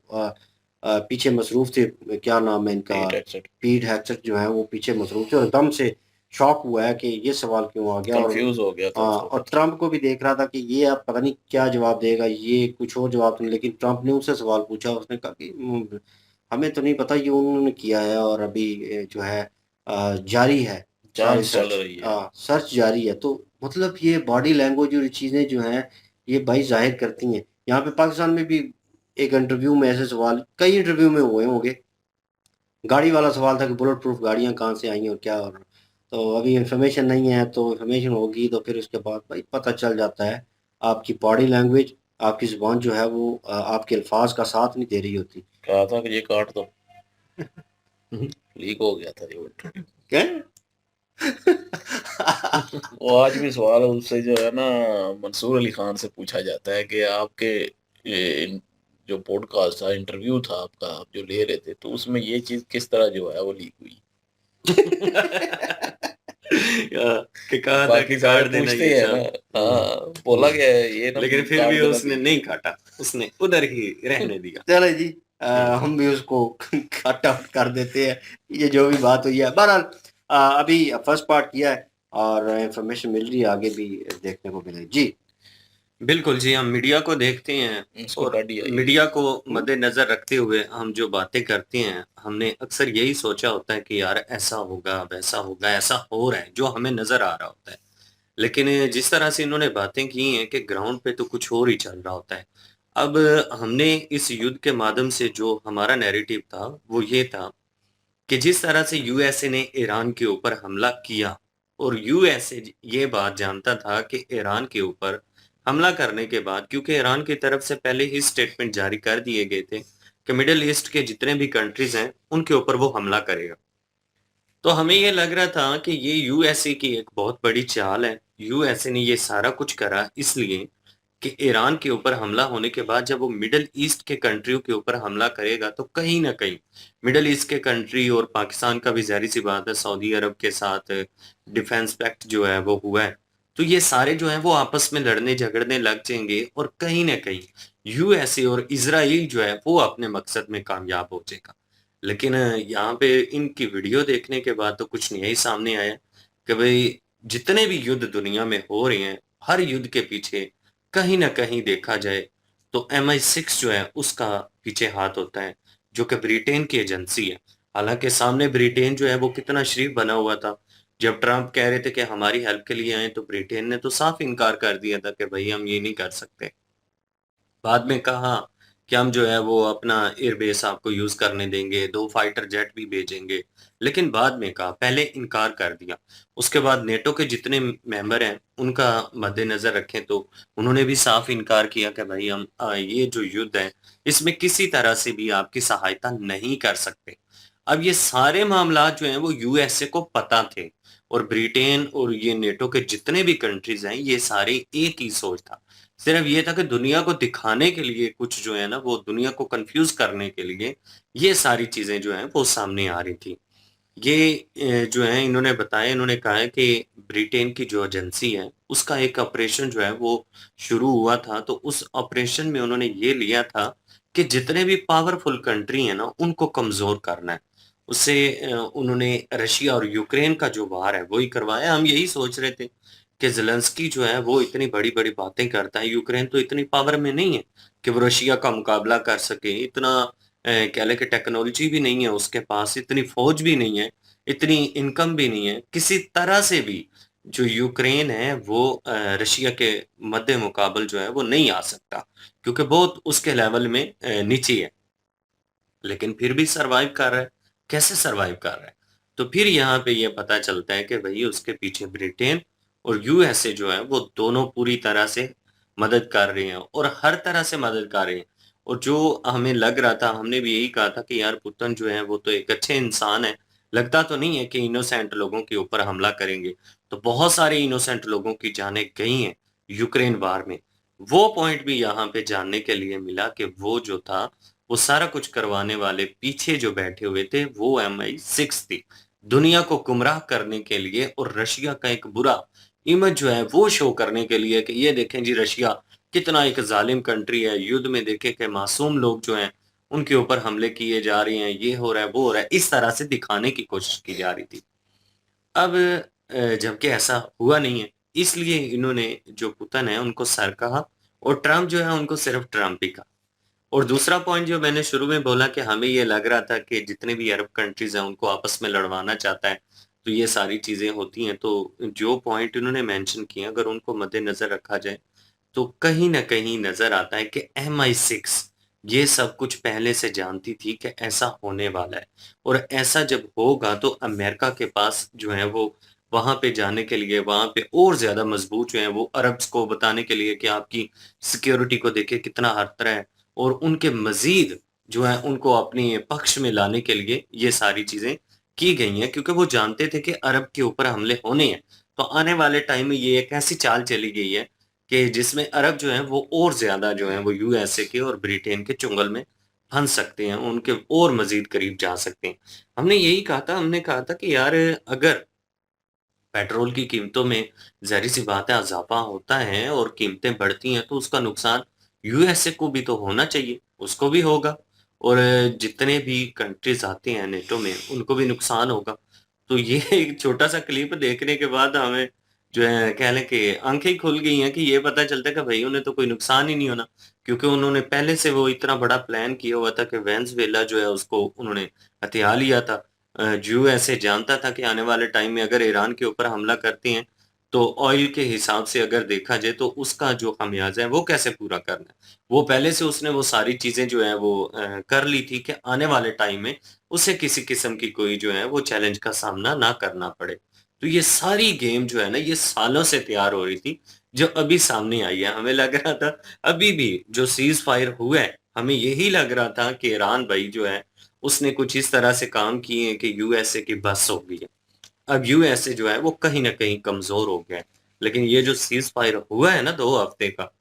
पीछे मसरूफ़ थे, क्या नाम है इनका, पीट एक्सेंट पीट हेगसेथ जो है वो पीछे मसरूफ़ थे, और एकदम से शॉक हुआ है कि ये सवाल क्यों आ गया। कंफ्यूज हो गया था उस और वक्त। ट्रंप को भी देख रहा था कि ये अब पता नहीं क्या जवाब देगा, ये कुछ और जवाब नहीं, लेकिन ट्रंप ने उससे सवाल पूछा, उसने कहा कि हमें तो नहीं पता ये उन्होंने किया है और अभी जो है जारी है सारी जांच चल रही है। सर्च जारी है। तो मतलब ये बॉडी लैंग्वेज और ये चीज़ें जो हैं ये भाई ज़ाहिर करती हैं। यहाँ पे पाकिस्तान में भी एक इंटरव्यू में ऐसे सवाल कई इंटरव्यू में हुए होंगे। गाड़ी वाला सवाल था कि बुलेट प्रूफ गाड़ियाँ कहाँ से आई और क्या, और तो अभी इन्फॉर्मेशन नहीं है, तो इन्फॉर्मेशन होगी तो फिर उसके बाद भाई पता चल जाता है। आपकी बॉडी लैंग्वेज, आपकी ज़ुबान जो है वो आपके अल्फाज का साथ नहीं दे रही होती। कहा था कि ये काट दो, लीक हो गया था ये ऑलरेडी। क्या? वो आज भी सवाल उससे जो है ना मंसूर अली खान से पूछा जाता है कि आपके ये जो पॉडकास्ट था, इंटरव्यू था आपका, आप जो ले रहे थे, तो उसमें ये चीज किस तरह जो है वो लीक हुई। कि कहा था बाकी कि सारे काट देना पूछते ये हैं सब। ना, हाँ बोला गया है ये ना, लेकिन फिर काट भी देना उसने चाहिए। नहीं काटा, उसने उधर ही रहने दिया। चले जी, हम भी उसको कट आउट कर देते हैं। ये जो भी बात हुई है, बहरहाल अभी फर्स्ट पार्ट किया है और इंफॉर्मेशन मिल रही है, आगे भी देखने को मिलेगी जी। बिल्कुल जी, हम मीडिया को देखते हैं इसको और गाड़ी आई है। मीडिया को मद्देनजर रखते हुए हम जो बातें करते हैं, हमने अक्सर यही सोचा होता है कि यार ऐसा होगा, वैसा होगा, ऐसा हो रहा है, जो हमें नजर आ रहा होता है। लेकिन जिस तरह से इन्होंने बातें की हैं कि ग्राउंड पे तो कुछ और ही चल रहा होता है। अब हमने इस युद्ध के माध्यम से जो हमारा नैरेटिव था, वो ये था कि जिस तरह से यूएसए ने ईरान के ऊपर हमला किया और यूएसए ये बात जानता था कि ईरान के ऊपर हमला करने के बाद, क्योंकि ईरान की तरफ से पहले ही स्टेटमेंट जारी कर दिए गए थे कि मिडिल ईस्ट के जितने भी कंट्रीज हैं उनके ऊपर वो हमला करेगा। तो हमें ये लग रहा था कि ये यूएसए की एक बहुत बड़ी चाल है। यूएसए ने ये सारा कुछ करा इसलिए कि ईरान के ऊपर हमला होने के बाद जब वो मिडल ईस्ट के कंट्रियों के ऊपर हमला करेगा तो कहीं ना कहीं मिडल ईस्ट के कंट्री, और पाकिस्तान का भी जाहिर सी बात है सऊदी अरब के साथ डिफेंस पैक्ट जो है वो हुआ है, तो ये सारे जो है वो आपस में लड़ने झगड़ने लग जाएंगे और कहीं ना कहीं यूएसए और इजराइल जो है वो अपने मकसद में कामयाब हो जाएगा। लेकिन यहाँ पे इनकी वीडियो देखने के बाद तो कुछ नहीं ही सामने आया कि भाई जितने भी युद्ध दुनिया में हो रहे हैं, हर युद्ध के पीछे कहीं न कहीं देखा जाए तो MI6 जो है उसका पीछे हाथ होता है, जो कि ब्रिटेन की एजेंसी है। हालाँकि सामने ब्रिटेन जो है वो कितना शरीफ बना हुआ था। जब ट्रम्प कह रहे थे कि हमारी हेल्प के लिए आएँ, तो ब्रिटेन ने तो साफ इनकार कर दिया था कि भई हम ये नहीं कर सकते। बाद में कहा कि हम जो है वो अपना एयरबेस आपको यूज़ करने देंगे, 2 फाइटर जेट भी भेजेंगे, लेकिन बाद में कहा, पहले इनकार कर दिया। उसके बाद नेटो के जितने मेंबर हैं, उनका मद्देनज़र रखें तो उन्होंने भी साफ इनकार किया कि भाई हम ये जो युद्ध है, इसमें किसी तरह से भी आपकी सहायता नहीं कर सकते। अब ये सारे मामलात जो हैं वो यूएसए को पता थे और ब्रिटेन और ये नेटो के जितने भी कंट्रीज़ हैं, ये सारे एक ही सोच था। सिर्फ ये था कि दुनिया को दिखाने के लिए कुछ जो है ना वो दुनिया को कंफ्यूज करने के लिए ये सारी चीजें जो हैं वो सामने आ रही थी। ये जो है इन्होंने बताया, इन्होंने कहा है कि ब्रिटेन की जो एजेंसी है उसका एक ऑपरेशन जो है वो शुरू हुआ था, तो उस ऑपरेशन में उन्होंने ये लिया था कि जितने भी पावरफुल कंट्री है ना उनको कमजोर करना है। उससे उन्होंने रशिया और यूक्रेन का जो वार है वही करवाया। हम यही सोच रहे थे कि ज़ेलेंस्की जो है वो इतनी बड़ी-बड़ी बातें करता है, यूक्रेन तो इतनी पावर में नहीं है कि वो रशिया का मुकाबला कर सके। इतना कह लें कि टेक्नोलॉजी भी नहीं है उसके पास, इतनी फ़ौज भी नहीं है, इतनी इनकम भी नहीं है। किसी तरह से भी जो यूक्रेन है वो रशिया के मद्दे मुकाबल जो है वो नहीं आ सकता, क्योंकि बहुत उसके लेवल में नीचे है। लेकिन फिर भी सर्वाइव कर रहा है। कैसे सर्वाइव कर रहा है? तो फिर यहाँ पे ये पता चलता है कि भई उसके पीछे ब्रिटेन और यूएसए जो है वो दोनों पूरी तरह से मदद कर रहे हैं और हर तरह से मदद कर रहे हैं। और जो हमें लग रहा था, हमने भी यही कहा था कि यार पुतिन जो है वो तो एक अच्छे इंसान है। लगता तो नहीं है कि इनोसेंट लोगों के ऊपर हमला करेंगे। तो बहुत सारे इनोसेंट लोगों की जानें गई हैं यूक्रेन वार में। वो पॉइंट भी यहाँ पे जानने के लिए मिला कि वो जो था वो सारा कुछ करवाने वाले पीछे जो बैठे हुए थे वो MI6 थी। दुनिया को गुमराह करने के लिए और रशिया का एक बुरा इमेज जो है वो शो करने के लिए कि ये देखें जी रशिया कितना एक जालिम कंट्री है। युद्ध में देखें कि मासूम लोग जो हैं उनके ऊपर हमले किए जा रहे हैं, ये हो रहा है, वो हो रहा है, इस तरह से दिखाने की कोशिश की जा रही थी। अब जबकि ऐसा हुआ नहीं है, इसलिए इन्होंने जो पुतिन है उनको सर कहा और ट्रम्प जो है उनको सिर्फ ट्रम्प ही कहा। और दूसरा पॉइंट जो मैंने शुरू में बोला कि हमें ये लग रहा था कि जितने भी अरब कंट्रीज हैं उनको आपस में लड़वाना चाहता है, तो ये सारी चीजें होती हैं। तो जो पॉइंट इन्होंने मेंशन किए अगर उनको मद्देनजर रखा जाए तो कहीं न कहीं नज़र आता है कि MI6 ये सब कुछ पहले से जानती थी कि ऐसा होने वाला है, और ऐसा जब होगा तो अमेरिका के पास जो है वो वहाँ पे जाने के लिए, वहाँ पे और ज़्यादा मज़बूत जो है वो अरब्स को बताने के लिए कि आपकी सिक्योरिटी को देखिए कितना खतरा है, और उनके मज़ीद जो है उनको अपने पक्ष में लाने के लिए ये सारी चीज़ें की गई हैं, क्योंकि वो जानते थे कि अरब के ऊपर हमले होने हैं। तो आने वाले टाइम में ये एक ऐसी चाल चली गई है कि जिसमें अरब जो हैं वो और ज़्यादा जो हैं वो यूएसए के और ब्रिटेन के चुंगल में फँस सकते हैं, उनके और मज़ीद करीब जा सकते हैं। हमने कहा था कि यार अगर पेट्रोल की कीमतों में ज़ाहिर-सी बात है इज़ाफ़ा होता है और कीमतें बढ़ती हैं तो उसका नुकसान यूएसए को भी तो होना चाहिए, उसको भी होगा, और जितने भी कंट्रीज़ आते हैं नेटो में उनको भी नुकसान होगा। तो ये एक छोटा-सा क्लिप देखने के बाद हमें जो है कह लें कि आँखें ही खुल गई हैं कि ये पता चलता है कि भई उन्हें तो कोई नुकसान ही नहीं होना, क्योंकि उन्होंने पहले से वो इतना बड़ा प्लान किया हुआ था कि वेनेज़ुएला जो है उसको उन्होंने हथिया लिया था। यूएसए जानता था कि आने वाले टाइम में अगर ईरान के ऊपर हमला करते हैं, तो ऑयल के हिसाब से अगर देखा जाए तो उसका जो खमियाज़ा है वो कैसे पूरा करना है। वो पहले से उसने वो सारी चीज़ें जो हैं वो कर ली थी कि आने वाले टाइम में उसे किसी किस्म की कोई जो है वो चैलेंज का सामना ना करना पड़े। तो ये सारी गेम जो है ना ये सालों से तैयार हो रही थी, जो अभी सामने आई है। हमें लग रहा था अभी भी जो सीज़ फायर हुआ है, हमें यही लग रहा था कि ईरान भाई जो है उसने कुछ इस तरह से काम किए हैं कि यूएसए की बस हो गई है। अब यूएसए जो है वो कहीं न कहीं कमज़ोर हो गया है। लेकिन ये जो सीज़ फायर हुआ है ना 2 हफ्ते का,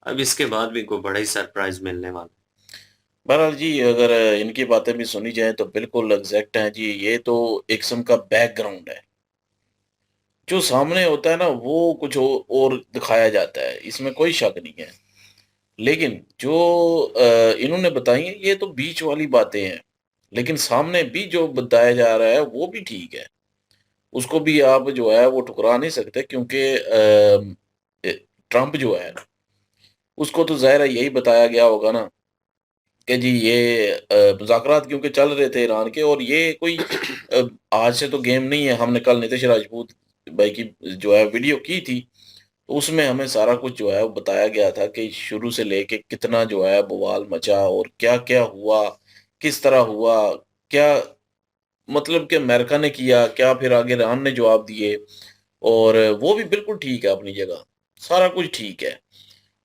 अब इसके बाद भी कोई बड़ा ही सरप्राइज़ मिलने वाला है। बहरहाल जी, अगर इनकी बातें भी सुनी जाएँ तो बिल्कुल एग्ज़ैक्ट हैं जी, ये तो एक किस्म का बैकग्राउंड है। जो सामने होता है ना वो कुछ और दिखाया जाता है, इसमें कोई शक नहीं है। लेकिन जो इन्होंने बताई हैं ये तो बीच वाली बातें हैं, लेकिन सामने भी जो बताया जा रहा है वो भी ठीक है। उसको भी आप जो है वो ठुकरा नहीं सकते, क्योंकि ट्रम्प जो है उसको तो ज़ाहिर है यही बताया गया होगा ना कि जी ये मुज़ाकरात क्योंकि चल रहे थे ईरान के, और ये कोई अ, आज से तो गेम नहीं है। हमने कल नीतीश राजपूत भाई की जो है वीडियो की थी, तो उसमें हमें सारा कुछ जो है वो बताया गया था कि शुरू से लेके कितना जो है बवाल मचा और क्या-क्या हुआ, किस तरह हुआ, क्या मतलब कि अमेरिका ने किया, क्या फिर आगे ईरान ने जवाब दिए, और वो भी बिल्कुल ठीक है अपनी जगह, सारा कुछ ठीक है।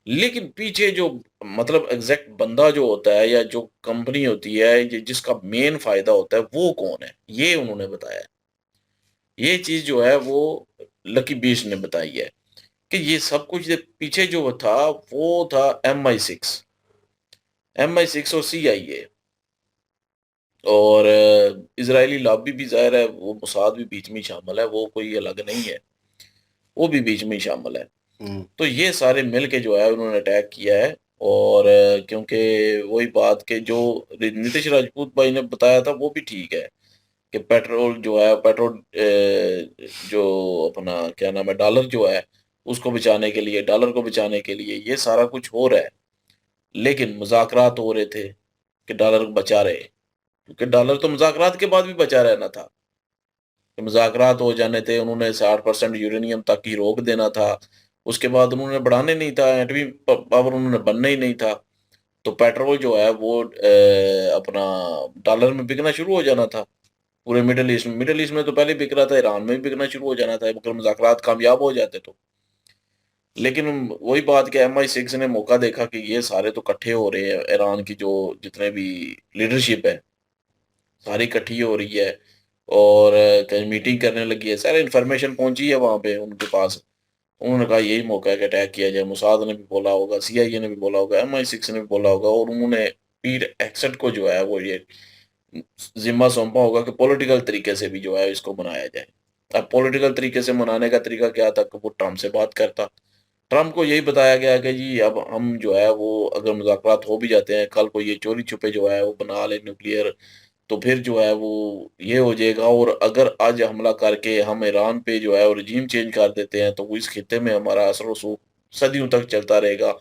लेकिन पीछे जो मतलब एग्ज़ैक्ट बंदा जो होता है या जो कंपनी होती है जिसका मेन फ़ायदा होता है वो कौन है? ये उन्होंने बताया है। ये चीज़ जो है वो लकी बीस्ट ने बताई है कि ये सब कुछ पीछे जो था वो था MI6, MI6 और CIA, और इज़राइली लॉबी भी ज़ाहिर है, वो मोसाद भी बीच में ही शामिल है, वो कोई अलग नहीं है, वो भी बीच में ही शामिल है। हुँ। तो ये सारे मिल के जो है उन्होंने अटैक किया है, और क्योंकि वही बात कि जो नीतीश राजपूत भाई ने बताया था वो भी ठीक है कि पेट्रोल जो है पेट्रोल जो अपना क्या नाम है डॉलर जो है उसको बचाने के लिए, डॉलर को बचाने के लिए ये सारा कुछ हो रहा है। लेकिन मुज़ाकरात हो रहे थे कि डॉलर को बचा रहे, क्योंकि डॉलर तो मुज़ाकरात के बाद भी बचा रहना था। कि मुज़ाकरात हो जाने थे, उन्होंने 60% यूरेनियम तक ही रोक देना था। उसके बाद उन्होंने बढ़ाने नहीं था, एटमी प पावर उन्होंने बनना ही नहीं था। तो पेट्रोल जो है वो अपना डॉलर में बिकना शुरू हो जाना था। पूरे मिडल ईस्ट में तो पहले बिक रहा था, ईरान में भी बिकना शुरू हो जाना था अगर मुज़ाकरात कामयाब हो जाते तो। लेकिन वही बात कि MI6 ने मौका देखा कि ये सारे तो इकट्ठे हो रहे हैं, ईरान की जो जितने भी लीडरशिप है, सारी इकट्ठी हो रही है, और कहीं मीटिंग करने लगी है, सारे इन्फॉर्मेशन पहुंची है वहाँ पे उनके पास। उन्होंने कहा यही मौका है कि अटैक किया जाए। मोसाद ने भी बोला होगा, CIA ने भी बोला होगा, MI6 ने भी बोला होगा, और उन्होंने पीर एक्सेंट को जो है वो ये ज़िम्मा सौंपा होगा कि पॉलिटिकल तरीके से भी जो है इसको मनाया जाए। अब पॉलिटिकल तरीके से मनाने का तरीका क्या था कि वो ट्रम्प से बात करता। ट्रम्प को यही बताया गया कि जी अब हम जो है वो अगर मुज़ाकरात हो भी जाते हैं, कल को ये चोरी-छुपे जो है वो बना लें न्यूक्लियर, तो फिर जो है वो ये हो जाएगा, और अगर आज हमला करके हम ईरान पे जो है वो रजीम चेंज कर देते हैं तो वो इस खित्ते में हमारा असर-रसूख सदियों तक चलता रहेगा,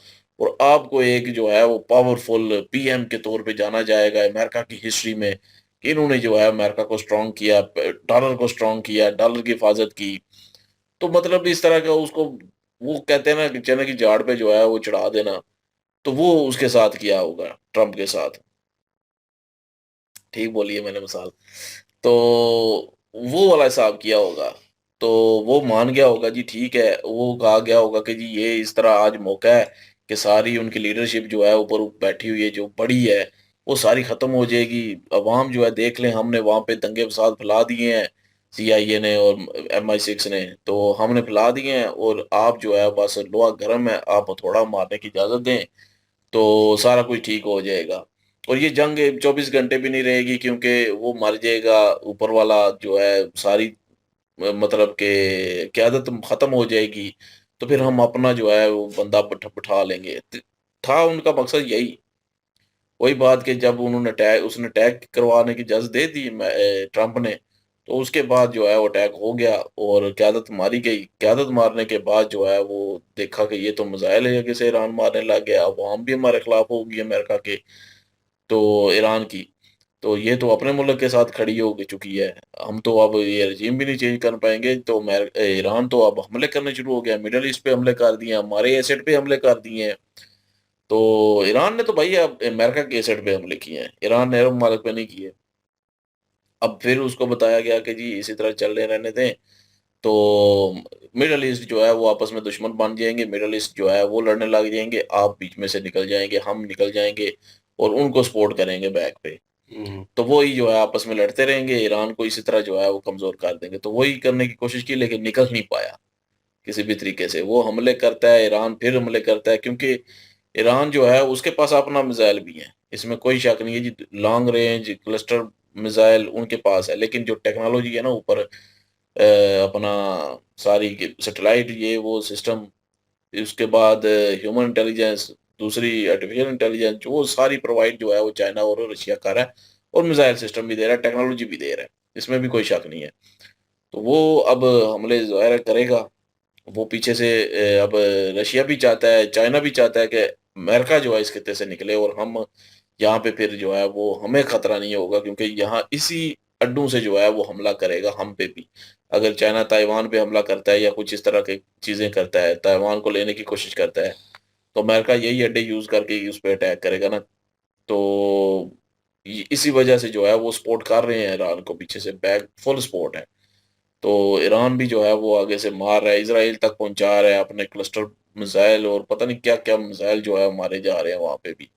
और आपको एक जो है वो पावरफुल पीएम के तौर पे जाना जाएगा अमेरिका की हिस्ट्री में कि इन्होंने जो है अमेरिका को स्ट्रांग किया, डॉलर को स्ट्रांग किया, डॉलर की हिफाजत की। तो मतलब इस तरह का उसको, वो कहते हैं ना कि चने की झाड़ पे जो है वो चढ़ा देना, तो वो उसके साथ किया होगा, ट्रम्प के साथ। ठीक बोली है मैंने मिसाल। तो वो वाला हिसाब किया होगा। तो वो मान गया होगा जी ठीक है, वो कहा गया होगा कि जी ये इस तरह आज मौका है कि सारी उनकी लीडरशिप जो है ऊपर बैठी हुई है जो बड़ी है, वो सारी खत्म हो जाएगी। अवाम जो है देख लें, हमने वहाँ पे दंगे फसाद फैला दिए हैं, सीआईए ने और MI6 ने, तो हमने फैला दिए हैं और आप जो है बस लोहा गर्म है, आप हथौड़ा मारने की इजाज़त दें तो सारा कुछ ठीक हो जाएगा। और ये जंग 24 घंटे भी नहीं रहेगी क्योंकि वो मर जाएगा, ऊपर वाला जो है सारी मतलब कि क़यादत ख़त्म हो जाएगी, तो फिर हम अपना जो है वो बंदा बिठा लेंगे। था उनका मकसद यही। वही बात कि जब उन्होंने उसने अटैक करवाने की इजाज़त दे दी ट्रंप ने, तो उसके बाद जो है वो अटैक हो गया और क़यादत मारी गई। क़यादत मारने के बाद जो है वो देखा कि ये तो मिसाइल है कि से ईरान मारने लग गया, अवाम भी हमारे खिलाफ होगी अमेरिका के, तो ईरान की। तो ये तो अपने मुल्क के साथ खड़ी हो चुकी है। हम तो अब ये रजीम भी नहीं चेंज कर पाएँगे, तो ईरान तो अब हमले करने शुरू हो गया, मिडल ईस्ट पे हमले कर दिए, हमारे एसेट पे हमले कर दिए हैं। तो ईरान ने तो भाई अब अमेरिका के एसेट पे हमले किए हैं, ईरान ने अरब ममालिक पे नहीं किए। अब फिर उसको बताया गया कि जी इसी तरह चलने रहने दें, तो मिडल ईस्ट जो है वो आपस में दुश्मन बन जाएँगे, मिडल ईस्ट जो है वो लड़ने लग जाएँगे, आप बीच में से निकल जाएँगे, हम निकल जाएँगे और उनको सपोर्ट करेंगे बैक पे। हुँ। तो वही जो है आपस में लड़ते रहेंगे, ईरान को इसी तरह जो है वो कमज़ोर कर देंगे। तो वही करने की कोशिश की लेकिन निकल नहीं पाया, किसी भी तरीके से। वो हमले करता है, ईरान फिर हमले करता है क्योंकि ईरान जो है उसके पास अपना मिसाइल भी है, इसमें कोई शक नहीं है जी, लॉन्ग रेंज क्लस्टर मिसाइल उनके पास है, लेकिन जो टेक्नोलॉजी है ना ऊपर अपना सारी की सैटेलाइट ये वो सिस्टम, उसके बाद ह्यूमन इंटेलिजेंस, दूसरी आर्टिफिशियल इंटेलिजेंस, वो सारी प्रोवाइड जो है वो चाइना और रशिया कर रहा है और मिसाइल सिस्टम भी दे रहा है, टेक्नोलॉजी भी दे रहा है, इसमें भी कोई शक नहीं है। तो वो अब हमले ज़ाहिर है करेगा। वो पीछे से अब रशिया भी चाहता है, चाइना भी चाहता है कि अमेरिका जो है इस खित्ते से निकले और हम यहाँ पे फिर जो है वो हमें खतरा नहीं होगा क्योंकि यहाँ इसी अड्डों से जो है वो हमला करेगा हम पे भी। अगर चाइना ताइवान पे हमला करता है या कुछ इस तरह की चीज़ें करता है, ताइवान को लेने की कोशिश करता है, तो अमेरिका यही अड्डे यूज़ करके ही उस पे अटैक करेगा ना। तो इसी वजह से जो है वो सपोर्ट कर रहे हैं ईरान को, पीछे से बैक फुल सपोर्ट है। तो ईरान भी जो है वो आगे से मार रहा है, इज़राइल तक पहुँचा रहा है अपने क्लस्टर मिसाइल और पता नहीं क्या-क्या मिसाइल जो है मारे जा रहे हैं वहाँ पे भी।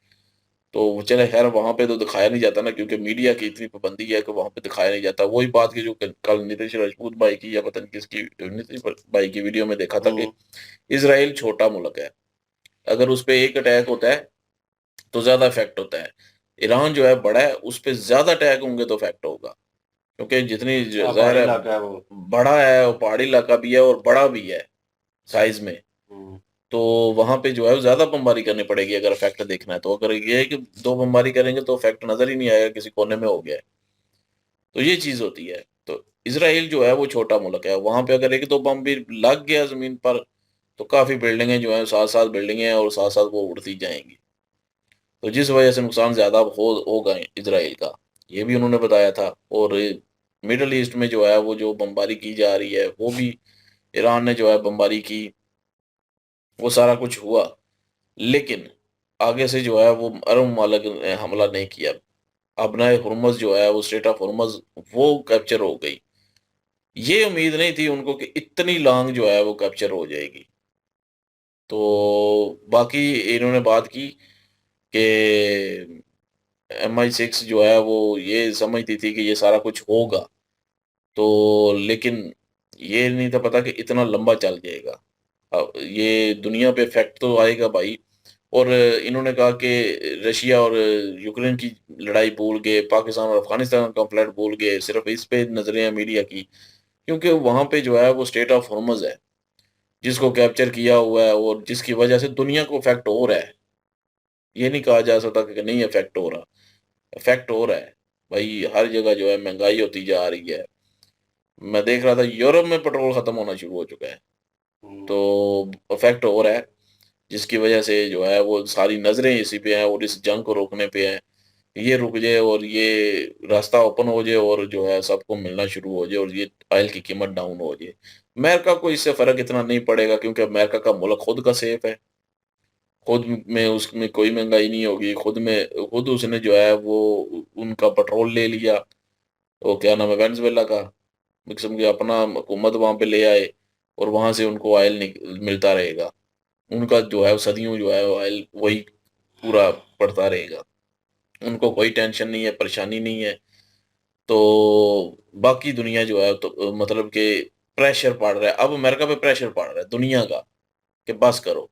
तो चले ख़ैर वहाँ पे तो दिखाया नहीं जाता ना क्योंकि मीडिया की इतनी पाबंदी है कि वहाँ पे दिखाया नहीं जाता। वही बात की जो कल नीतीश राजपूत भाई की या पता नहीं किसकी नीतीश भाई की वीडियो में देखा था कि हुँ। इज़राइल छोटा मुल्क है। अगर उस पे एक अटैक होता है तो ज़्यादा इफ़ेक्ट होता है। ईरान जो है बड़ा है, उस पे ज़्यादा अटैक होंगे तो इफ़ेक्ट होगा। क्योंकि जितनी ज़ाहिर पहाड़ी है इलाका है वो। बड़ा है और पहाड़ी इलाका भी है और बड़ा भी है साइज़ में। हुँ। तो वहाँ पे जो है वो ज़्यादा बमबारी करनी पड़ेगी अगर इफ़ेक्ट देखना है तो। अगर ये है कि 2 बमबारी करेंगे तो इफ़ेक्ट नज़र ही नहीं आएगा, किसी कोने में हो गया है। तो ये चीज़ होती है। तो इज़राइल जो है वो छोटा मुल्क है, वहाँ पे अगर 1-2 बम भी लग गया ज़मीन पर तो काफ़ी बिल्डिंगें जो हैं, 7-7 बिल्डिंगें हैं और साथ-साथ वो उड़ती जाएँगी। तो जिस वजह से नुकसान ज़्यादा होगा इज़राइल का, ये भी उन्होंने बताया था। और मिडल ईस्ट में जो है वो जो बमबारी की जा रही है, वो भी ईरान ने जो है बमबारी की, वो सारा कुछ हुआ। लेकिन आगे से जो है वो अरब ममालिक ने हमला नहीं किया। अपना हुर्मुज़ जो है वो स्ट्रेट ऑफ हुर्मुज़ वो कैप्चर हो गई। ये उम्मीद नहीं थी उनको कि इतनी लॉन्ग जो है वो कैप्चर हो जाएगी। तो बाकी इन्होंने बात की कि MI6 जो है वो ये समझती थी कि ये सारा कुछ होगा। तो लेकिन ये नहीं था पता कि इतना लंबा चल जाएगा। ये दुनिया पे इफ़ेक्ट तो आएगा भाई। और इन्होंने कहा कि रशिया और यूक्रेन की लड़ाई भूल गए, पाकिस्तान और अफ़गानिस्तान का फ्लड भूल गए, सिर्फ़ इस पे नज़रें हैं मीडिया की। क्योंकि वहाँ पे जो है वो स्ट्रेट ऑफ हॉर्मुज़ है, जिसको कैप्चर किया हुआ है और जिसकी वजह से दुनिया को इफ़ेक्ट हो रहा है। ये नहीं कहा जा सकता कि नहीं इफ़ेक्ट हो रहा, इफ़ेक्ट हो रहा है। भाई हर जगह जो है महँगाई होती जा रही है। मैं देख रहा था यूरोप में पेट्रोल ख़त्म होना शुरू हो चुका है। हुँ। तो इफ़ेक्ट हो रहा है। जिसकी वजह से जो है वो सारी नज़रें इसी पे हैं और इस जंग को रोकने पे हैं। ये रुक जाए और ये रास्ता ओपन हो जाए और जो है सबको मिलना शुरू हो जाए और ये ऑयल की कीमत डाउन हो जाए। अमेरिका को इससे फ़र्क इतना नहीं पड़ेगा क्योंकि अमेरिका का मुल्क खुद का सेफ है। खुद में उसमें कोई महँगाई नहीं होगी, खुद उसने जो है वो उनका पेट्रोल ले लिया, वो क्या नाम है वेनेज़ुएला का, किस्म के अपना हुकूमत वहाँ पे ले आए और वहाँ से उनको ऑयल मिलता रहेगा। उनका जो है वो सदियों जो है ऑयल वही पूरा पड़ता रहेगा। उनको कोई टेंशन नहीं है, परेशानी नहीं है। तो बाकी दुनिया जो है तो मतलब कि प्रेशर पड़ रहा है, अब अमेरिका पे प्रेशर पड़ रहा है दुनिया का कि बस करो।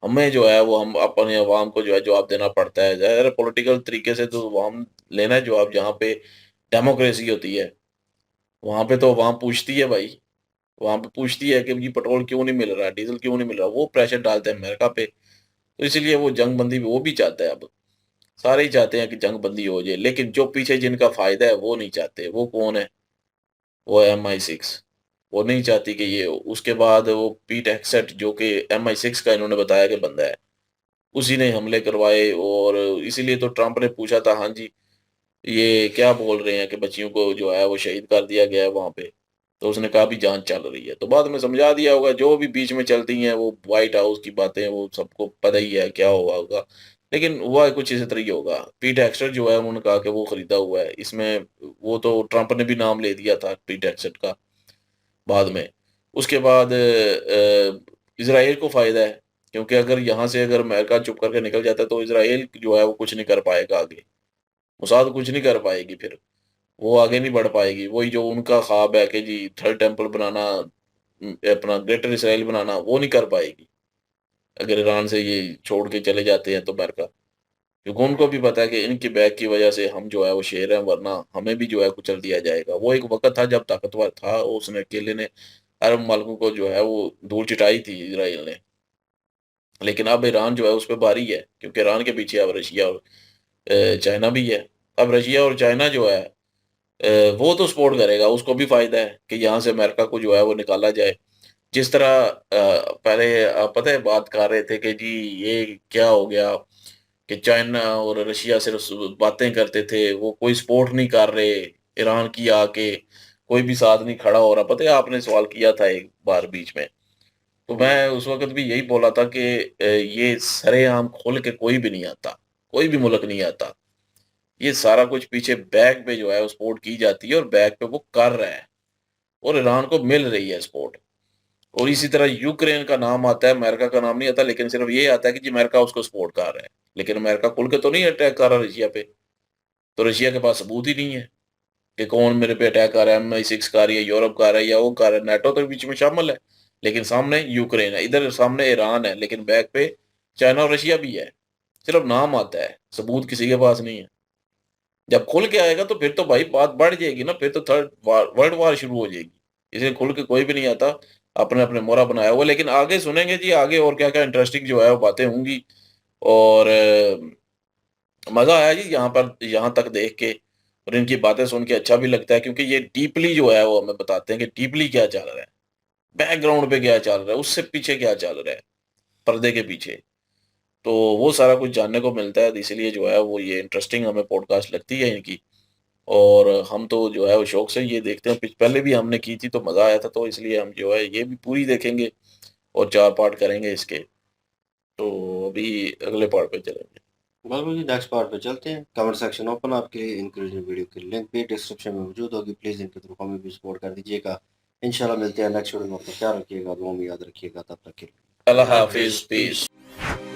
हमें जो है वो हम अपने अवाम को जो है जवाब देना पड़ता है। ज़ाहिर है पॉलिटिकल तरीके से तो अवाम लेना है जवाब, जहाँ पे डेमोक्रेसी होती है, वहाँ पे तो अवाम पूछती है भाई, वहाँ पे पूछती है कि जी पेट्रोल क्यों नहीं मिल रहा है, डीज़ल क्यों नहीं मिल रहा? वो प्रेशर डालते हैं अमेरिका पे, तो इसीलिए वो जंग बंदी वो भी चाहता है अब। सारे ही चाहते हैं कि जंग बंदी हो जाए, लेकिन जो पीछे जिनका फ़ायदा है वो नहीं चाहते। वो कौन है? वो है MI6। वो नहीं चाहती कि ये हो। उसके बाद वो पीट हेग्सेट जो कि MI6 का इन्होंने बताया कि बंदा है, उसी ने हमले करवाए और इसीलिए तो ट्रंप ने पूछा था, हाँ जी, ये क्या बोल रहे हैं कि बच्चियों को जो है वो शहीद कर दिया गया है वहाँ पे। तो उसने कहा अभी जाँच चल रही है। तो बाद में समझा दिया होगा, जो भी बीच में चलती हैं वो व्हाइट हाउस की बातें वो सबको पता ही है क्या हुआ होगा। लेकिन हुआ कुछ इसी तरह ही होगा। पीट हेग्सेट जो है उन्होंने कहा कि वो खरीदा हुआ है। इसमें वो तो ट्रंप ने भी नाम ले दिया था पीट हेग्सेट का बाद में। उसके बाद इज़राइल को फ़ायदा है क्योंकि अगर अमेरिका चुप करके निकल जाता है तो इज़राइल जो है वो कुछ नहीं कर पाएगा आगे। मोसाद कुछ नहीं कर पाएगी फिर। वो आगे नहीं बढ़ पाएगी। वही जो उनका ख्वाब है कि जी थर्ड टेम्पल बनाना, अपना ग्रेटर इसराइल बनाना, वो नहीं कर पाएगी। अगर ईरान से ये छोड़ के चले जाते हैं तो अमेरिका। क्योंकि उनको भी पता है कि इनकी बैक की वजह से हम जो है वो शेर हैं, वरना हमें भी जो है कुचल दिया जाएगा। वो एक वक़्त था जब ताकतवर था, उसने अकेले ने अरब मुल्कों को जो है वो धूल चिटाई थी इज़राइल ने। लेकिन अब ईरान जो है उस पे भारी है क्योंकि ईरान के पीछे अब रशिया और चाइना भी है। अब रशिया और चाइना जो है वो तो सपोर्ट करेगा, उसको भी फ़ायदा है कि यहाँ से अमेरिका को जो है वो निकाला जाए। जिस तरह पहले पता है बात कर रहे थे कि जी ये क्या हो गया कि चाइना और रशिया सिर्फ बातें करते थे, वो कोई सपोर्ट नहीं कर रहे ईरान की आके, कोई भी साथ नहीं खड़ा हो रहा। पता है आपने सवाल किया था एक बार बीच में, तो मैं उस वक़्त भी यही बोला था कि ये सरेआम खोल के कोई भी नहीं आता, कोई भी मुल्क नहीं आता। ये सारा कुछ पीछे बैक पे जो है वो सपोर्ट की जाती है और बैक पे वो कर रहा है और ईरान को मिल रही है सपोर्ट। और इसी तरह यूक्रेन का नाम आता है, अमेरिका का नाम नहीं आता, लेकिन सिर्फ ये आता है कि जी अमेरिका उसको सपोर्ट कर रहा है। लेकिन अमेरिका खुल के तो नहीं अटैक कर रहा रशिया पे। तो रशिया के पास सबूत ही नहीं है कि कौन मेरे पे अटैक कर रहा है, MI6 कर रही है, यूरोप कर रहा है या वो कर रहा है। नाटो तो बीच में शामिल है, लेकिन सामने यूक्रेन है, इधर सामने ईरान है, लेकिन बैक पे चाइना और रशिया भी है। सिर्फ नाम आता है, सबूत किसी के पास नहीं है। जब खुल के आएगा तो फिर तो भाई बात बढ़ जाएगी ना, फिर तो वर्ल्ड वॉर शुरू हो जाएगी। इसे खुल के कोई भी नहीं आता, अपने-अपने मोहरा बनाया हुआ। लेकिन आगे सुनेंगे जी, आगे और क्या-क्या इंटरेस्टिंग जो है वो बातें होंगी और मज़ा आया जी यहाँ तक देख के और इनकी बातें सुन के अच्छा भी लगता है क्योंकि ये डीपली जो है वो हमें बताते हैं कि डीपली क्या चल रहा है, बैकग्राउंड पे क्या चल रहा है, उससे पीछे क्या चल रहा है, पर्दे के पीछे। तो वो सारा कुछ जानने को मिलता है, तो इसीलिए जो है वो ये इंटरेस्टिंग हमें पॉडकास्ट लगती है इनकी। और हम तो जो है वो शौक से ये देखते हैं। पहले भी हमने की थी तो मज़ा आया था, तो इसलिए हम जो है ये भी पूरी देखेंगे और 4 पार्ट करेंगे इसके। तो अभी अगले पार्ट पे चलेंगे। बिल्कुल जी, नेक्स्ट पार्ट पे चलते हैं। कमेंट सेक्शन ओपन आपके लिए, इंक्लूडिंग वीडियो की लिंक भी डिस्क्रिप्शन में मौजूद होगी। प्लीज़ इनके थ्रू हमें भी सपोर्ट कर दीजिएगा। इंशाल्लाह मिलते हैं नेक्स्ट वीडियो में। अपना ख्याल रखिएगा, दुआ में याद रखिएगा। तब तक के लिए अल्लाह अल्लाह हाफ़िज़, हाफ़िज़, पीस। पीस।